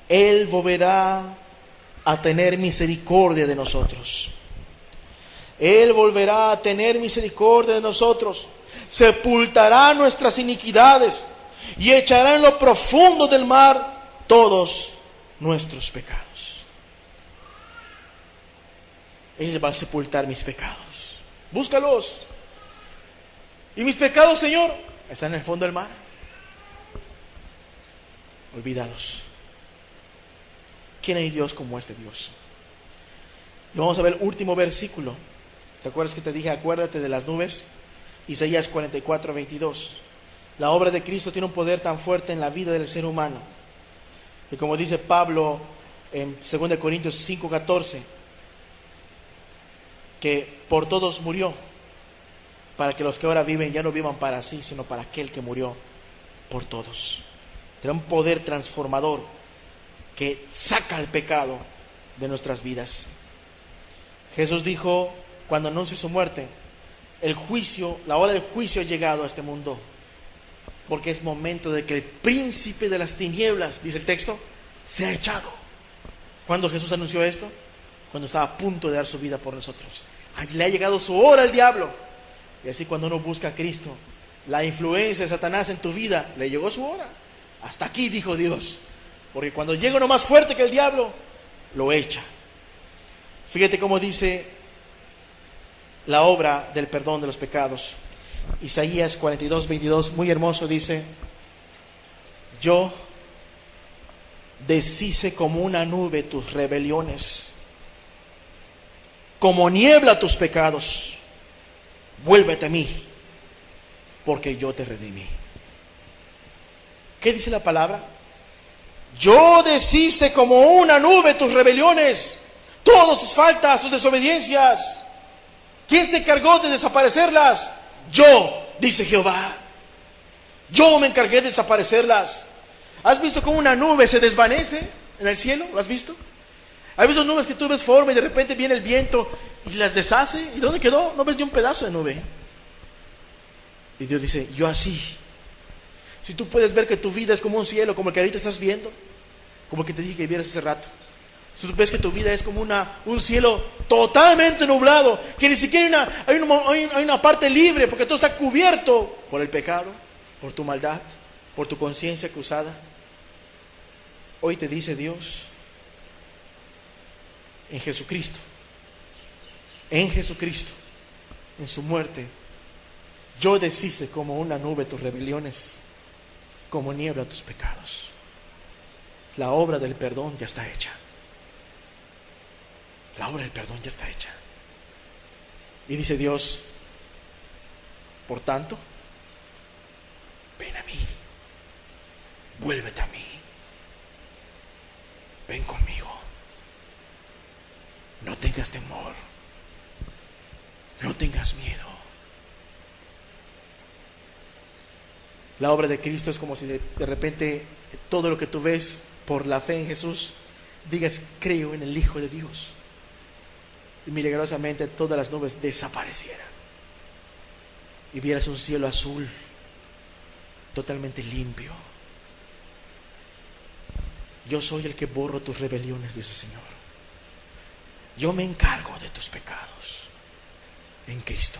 [SPEAKER 1] Él volverá a tener misericordia de nosotros. Él volverá a tener misericordia de nosotros. Sepultará nuestras iniquidades y echará en lo profundo del mar todos nuestros pecados. Él va a sepultar mis pecados. Búscalos. ¿Y mis pecados, Señor? Están en el fondo del mar, olvidados. ¿Quién hay Dios como este Dios? Y vamos a ver el último versículo. ¿Te acuerdas que te dije, acuérdate de las nubes? Isaías 44, 22. La obra de Cristo tiene un poder tan fuerte en la vida del ser humano. Y como dice Pablo en 2 Corintios 5, 14, que por todos murió, para que los que ahora viven ya no vivan para sí, sino para aquel que murió por todos. Tiene un poder transformador que saca el pecado de nuestras vidas. Jesús dijo, cuando anunció su muerte, el juicio, la hora del juicio ha llegado a este mundo, porque es momento de que el príncipe de las tinieblas, dice el texto, sea echado. ¿Cuándo Jesús anunció esto? Cuando estaba a punto de dar su vida por nosotros. Le ha llegado su hora al diablo. Y así cuando uno busca a Cristo, la influencia de Satanás en tu vida, le llegó su hora. Hasta aquí, dijo Dios. Porque cuando llega uno más fuerte que el diablo, lo echa. Fíjate cómo dice la obra del perdón de los pecados. Isaías 42, 22, muy hermoso, dice: yo deshice como una nube tus rebeliones, como niebla tus pecados. Vuélvete a mí, porque yo te redimí. ¿Qué dice la palabra? Yo deshice como una nube tus rebeliones, todas tus faltas, tus desobediencias. ¿Quién se encargó de desaparecerlas? Yo, dice Jehová. Yo me encargué de desaparecerlas. ¿Has visto cómo una nube se desvanece en el cielo? ¿Lo has visto? ¿Has visto nubes que tú ves forma y de repente viene el viento y las deshace? ¿Y dónde quedó? No ves ni un pedazo de nube. Y Dios dice, yo así. Si tú puedes ver que tu vida es como un cielo, como el que ahorita estás viendo, como el que te dije que vieras hace rato. Si tú ves que tu vida es como un cielo totalmente nublado, que ni siquiera hay una parte libre, porque todo está cubierto por el pecado, por tu maldad, por tu conciencia acusada. Hoy te dice Dios, en Jesucristo, en su muerte, yo deshice como una nube tus rebeliones, como niebla tus pecados. La obra del perdón ya está hecha. La obra del perdón ya está hecha. Y dice Dios, por tanto, ven a mí, vuélvete a mí, ven conmigo. No tengas temor, no tengas miedo. La obra de Cristo es como si de repente todo lo que tú ves por la fe en Jesús, digas, creo en el Hijo de Dios. Y milagrosamente todas las nubes desaparecieran. Y vieras un cielo azul, totalmente limpio. Yo soy el que borro tus rebeliones, dice el Señor. Yo me encargo de tus pecados en Cristo.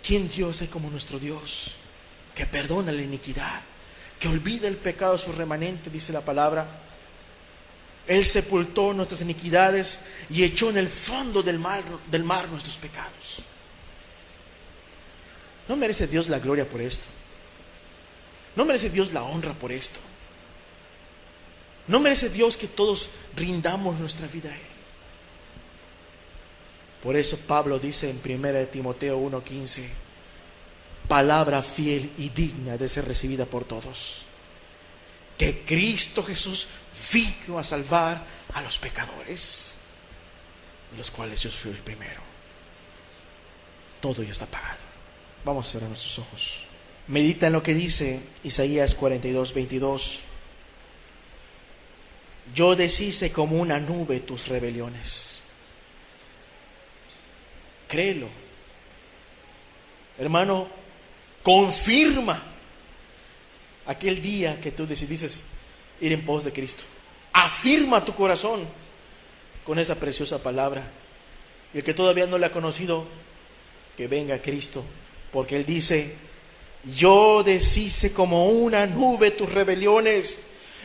[SPEAKER 1] ¿Quién Dios es como nuestro Dios? Que perdona la iniquidad, que olvida el pecado de su remanente, dice la palabra. Él sepultó nuestras iniquidades y echó en el fondo del mar nuestros pecados. ¿No merece Dios la gloria por esto? ¿No merece Dios la honra por esto? ¿No merece Dios que todos rindamos nuestra vida a Él? Por eso Pablo dice en 1 Timoteo 1:15, palabra fiel y digna de ser recibida por todos, que Cristo Jesús vino a salvar a los pecadores, de los cuales yo fui el primero. Todo ya está pagado. Vamos a cerrar nuestros ojos. Medita en lo que dice Isaías 42:22. Yo deshice como una nube tus rebeliones. Créelo, hermano. Confirma aquel día que tú decidiste ir en pos de Cristo. Afirma tu corazón con esa preciosa palabra. Y el que todavía no le ha conocido, que venga a Cristo, porque Él dice: yo deshice como una nube tus rebeliones.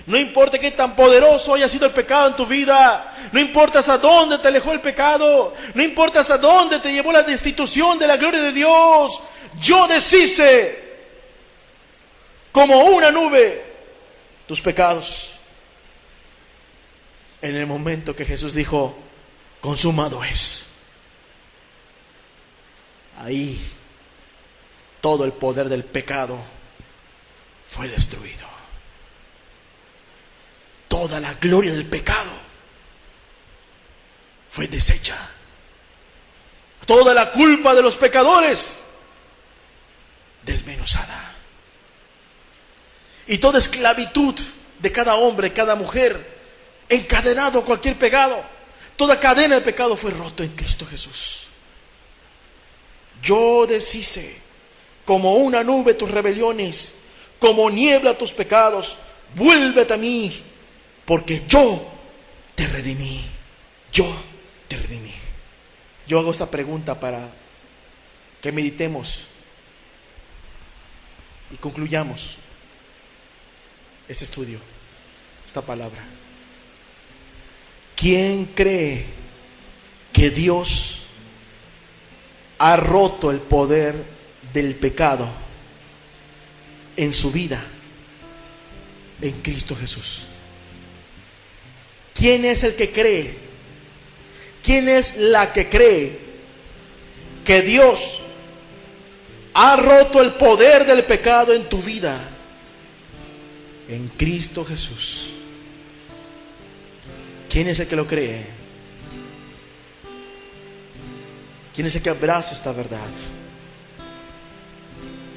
[SPEAKER 1] No importa qué tan poderoso haya sido el pecado en tu vida, no importa hasta dónde te alejó el pecado, no importa hasta dónde te llevó la destitución de la gloria de Dios, yo deshice como una nube tus pecados. En el momento que Jesús dijo: consumado es, ahí todo el poder del pecado fue destruido. Toda la gloria del pecado fue deshecha. Toda la culpa de los pecadores desmenuzada. Y toda esclavitud de cada hombre, cada mujer, encadenado a cualquier pecado, toda cadena de pecado fue roto en Cristo Jesús. Yo deshice como una nube tus rebeliones, como niebla tus pecados. Vuélvete a mí, porque yo te redimí. Yo te redimí. Yo hago esta pregunta para que meditemos y concluyamos este estudio, esta palabra. ¿Quién cree que Dios ha roto el poder del pecado en su vida en Cristo Jesús? ¿Quién es el que cree? ¿Quién es la que cree que Dios ha roto el poder del pecado en tu vida en Cristo Jesús? ¿Quién es el que lo cree? ¿Quién es el que abraza esta verdad?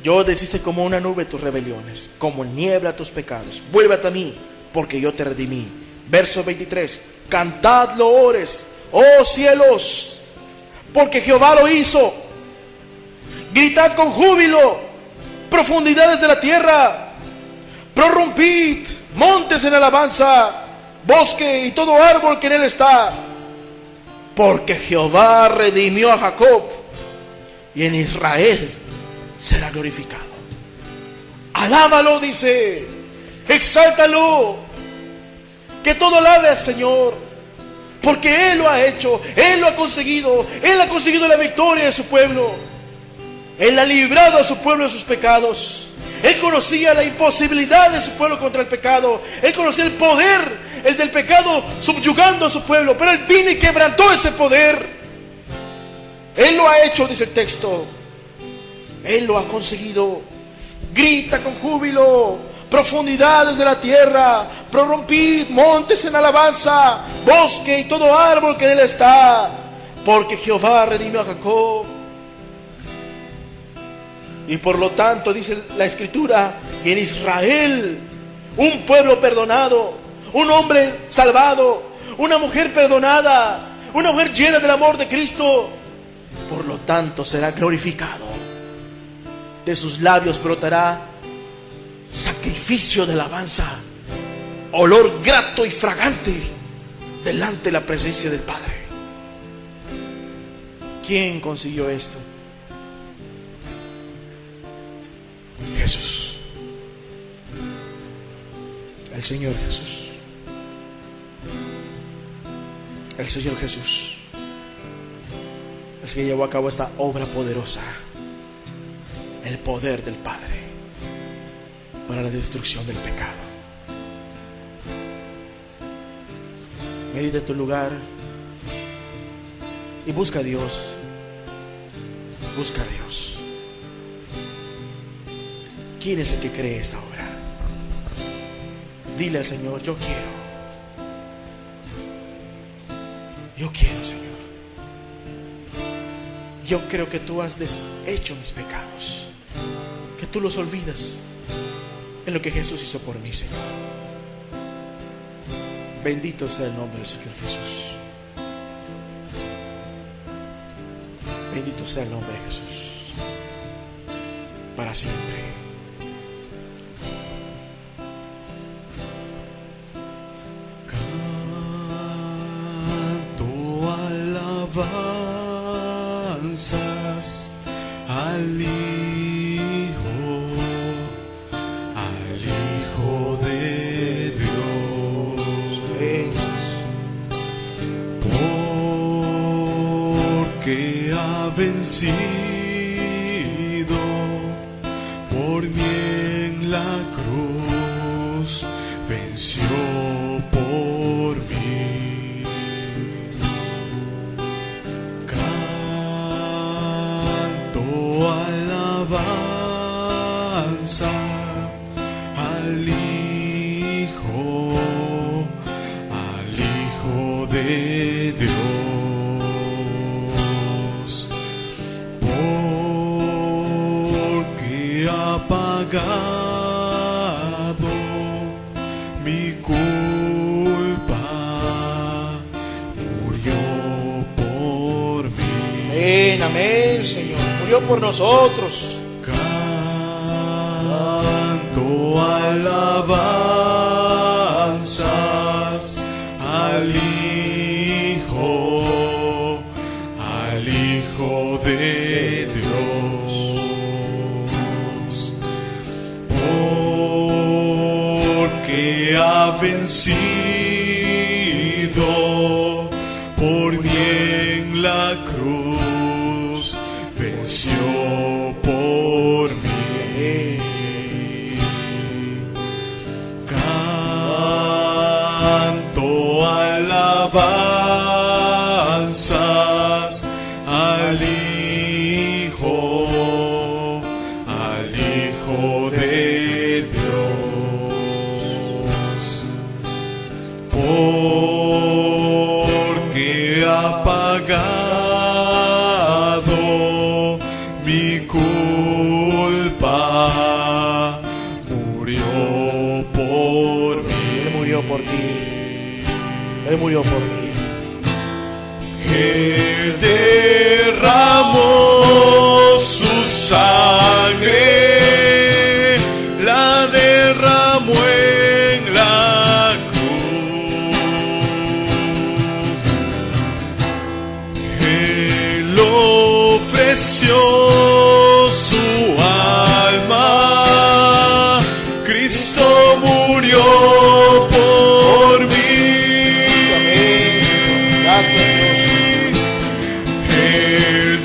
[SPEAKER 1] Yo deshice como una nube tus rebeliones, como niebla tus pecados. Vuélvete a mí, porque yo te redimí. Verso 23. Cantad loores, oh cielos, porque Jehová lo hizo. Gritad con júbilo, profundidades de la tierra. Prorrumpid, montes en alabanza, bosque y todo árbol que en él está. Porque Jehová redimió a Jacob, y en Israel será glorificado. Alábalo, dice, exáltalo, que todo alabe al Señor, porque Él lo ha hecho, Él lo ha conseguido, Él ha conseguido la victoria de su pueblo, Él ha librado a su pueblo de sus pecados. Él conocía la imposibilidad de su pueblo contra el pecado, Él conocía el poder, el del pecado subyugando a su pueblo, pero Él vino y quebrantó ese poder. Él lo ha hecho, dice el texto, Él lo ha conseguido. Grita con júbilo, profundidades de la tierra, prorrumpid, montes en alabanza, bosque y todo árbol que en él está, porque Jehová redimió a Jacob. Y por lo tanto, dice la Escritura, y en Israel, un pueblo perdonado, un hombre salvado, una mujer perdonada, una mujer llena del amor de Cristo, por lo tanto será glorificado. De sus labios brotará sacrificio de alabanza, olor grato y fragante delante de la presencia del Padre. ¿Quién consiguió esto? Jesús, el Señor Jesús, el Señor Jesús es que llevó a cabo esta obra poderosa el poder del Padre para la destrucción del pecado. Medita en tu lugar y busca a Dios. Busca a Dios. ¿Quién es el que cree esta obra? Dile al Señor: yo quiero, Señor. Yo creo que tú has deshecho mis pecados, que tú los olvidas en lo que Jesús hizo por mí, Señor. Bendito sea el nombre del Señor Jesús. Bendito sea el nombre de Jesús para siempre.
[SPEAKER 2] Canto alabanzas al Hijo de Dios, porque ha vencido por mí en la cruz, venció por mí. Canto alabanza al Hijo de Dios, porque ha pagado mi culpa, murió por mí.
[SPEAKER 1] Amén, amén, Señor. Murió por nosotros.
[SPEAKER 2] Canto alabanzas al Hijo de Dios, porque ha vencido por mí en la cruz, venció por mí. Canto alabanzas al Hijo de Dios, porque ha pagado mi culpa, murió por mí.
[SPEAKER 1] Él murió por ti. Él murió por mí.
[SPEAKER 2] Él derramó su sangre, la derramó en la cruz. Él ofreció su alma, Cristo murió por mí.
[SPEAKER 1] Gracias, Dios.
[SPEAKER 2] Él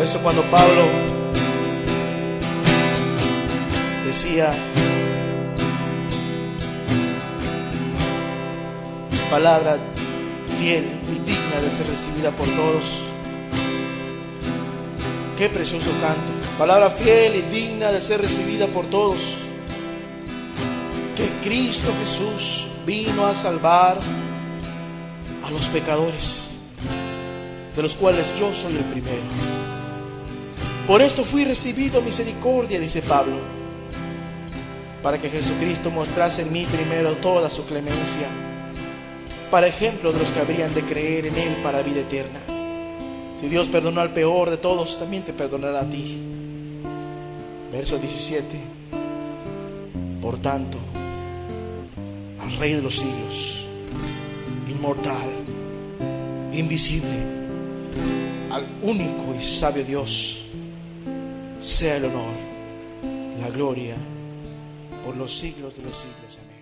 [SPEAKER 1] Por eso cuando Pablo decía, palabra fiel y digna de ser recibida por todos. Qué precioso canto. Palabra fiel y digna de ser recibida por todos. Que Cristo Jesús vino a salvar a los pecadores, de los cuales yo soy el primero. Por esto fui recibido misericordia, dice Pablo, para que Jesucristo mostrase en mí primero toda su clemencia, para ejemplo de los que habrían de creer en Él para vida eterna. Si Dios perdonó al peor de todos, también te perdonará a ti. Verso 17. Por tanto, al Rey de los siglos, inmortal, invisible, al único y sabio Dios, sea el honor, la gloria, por los siglos de los siglos. Amén.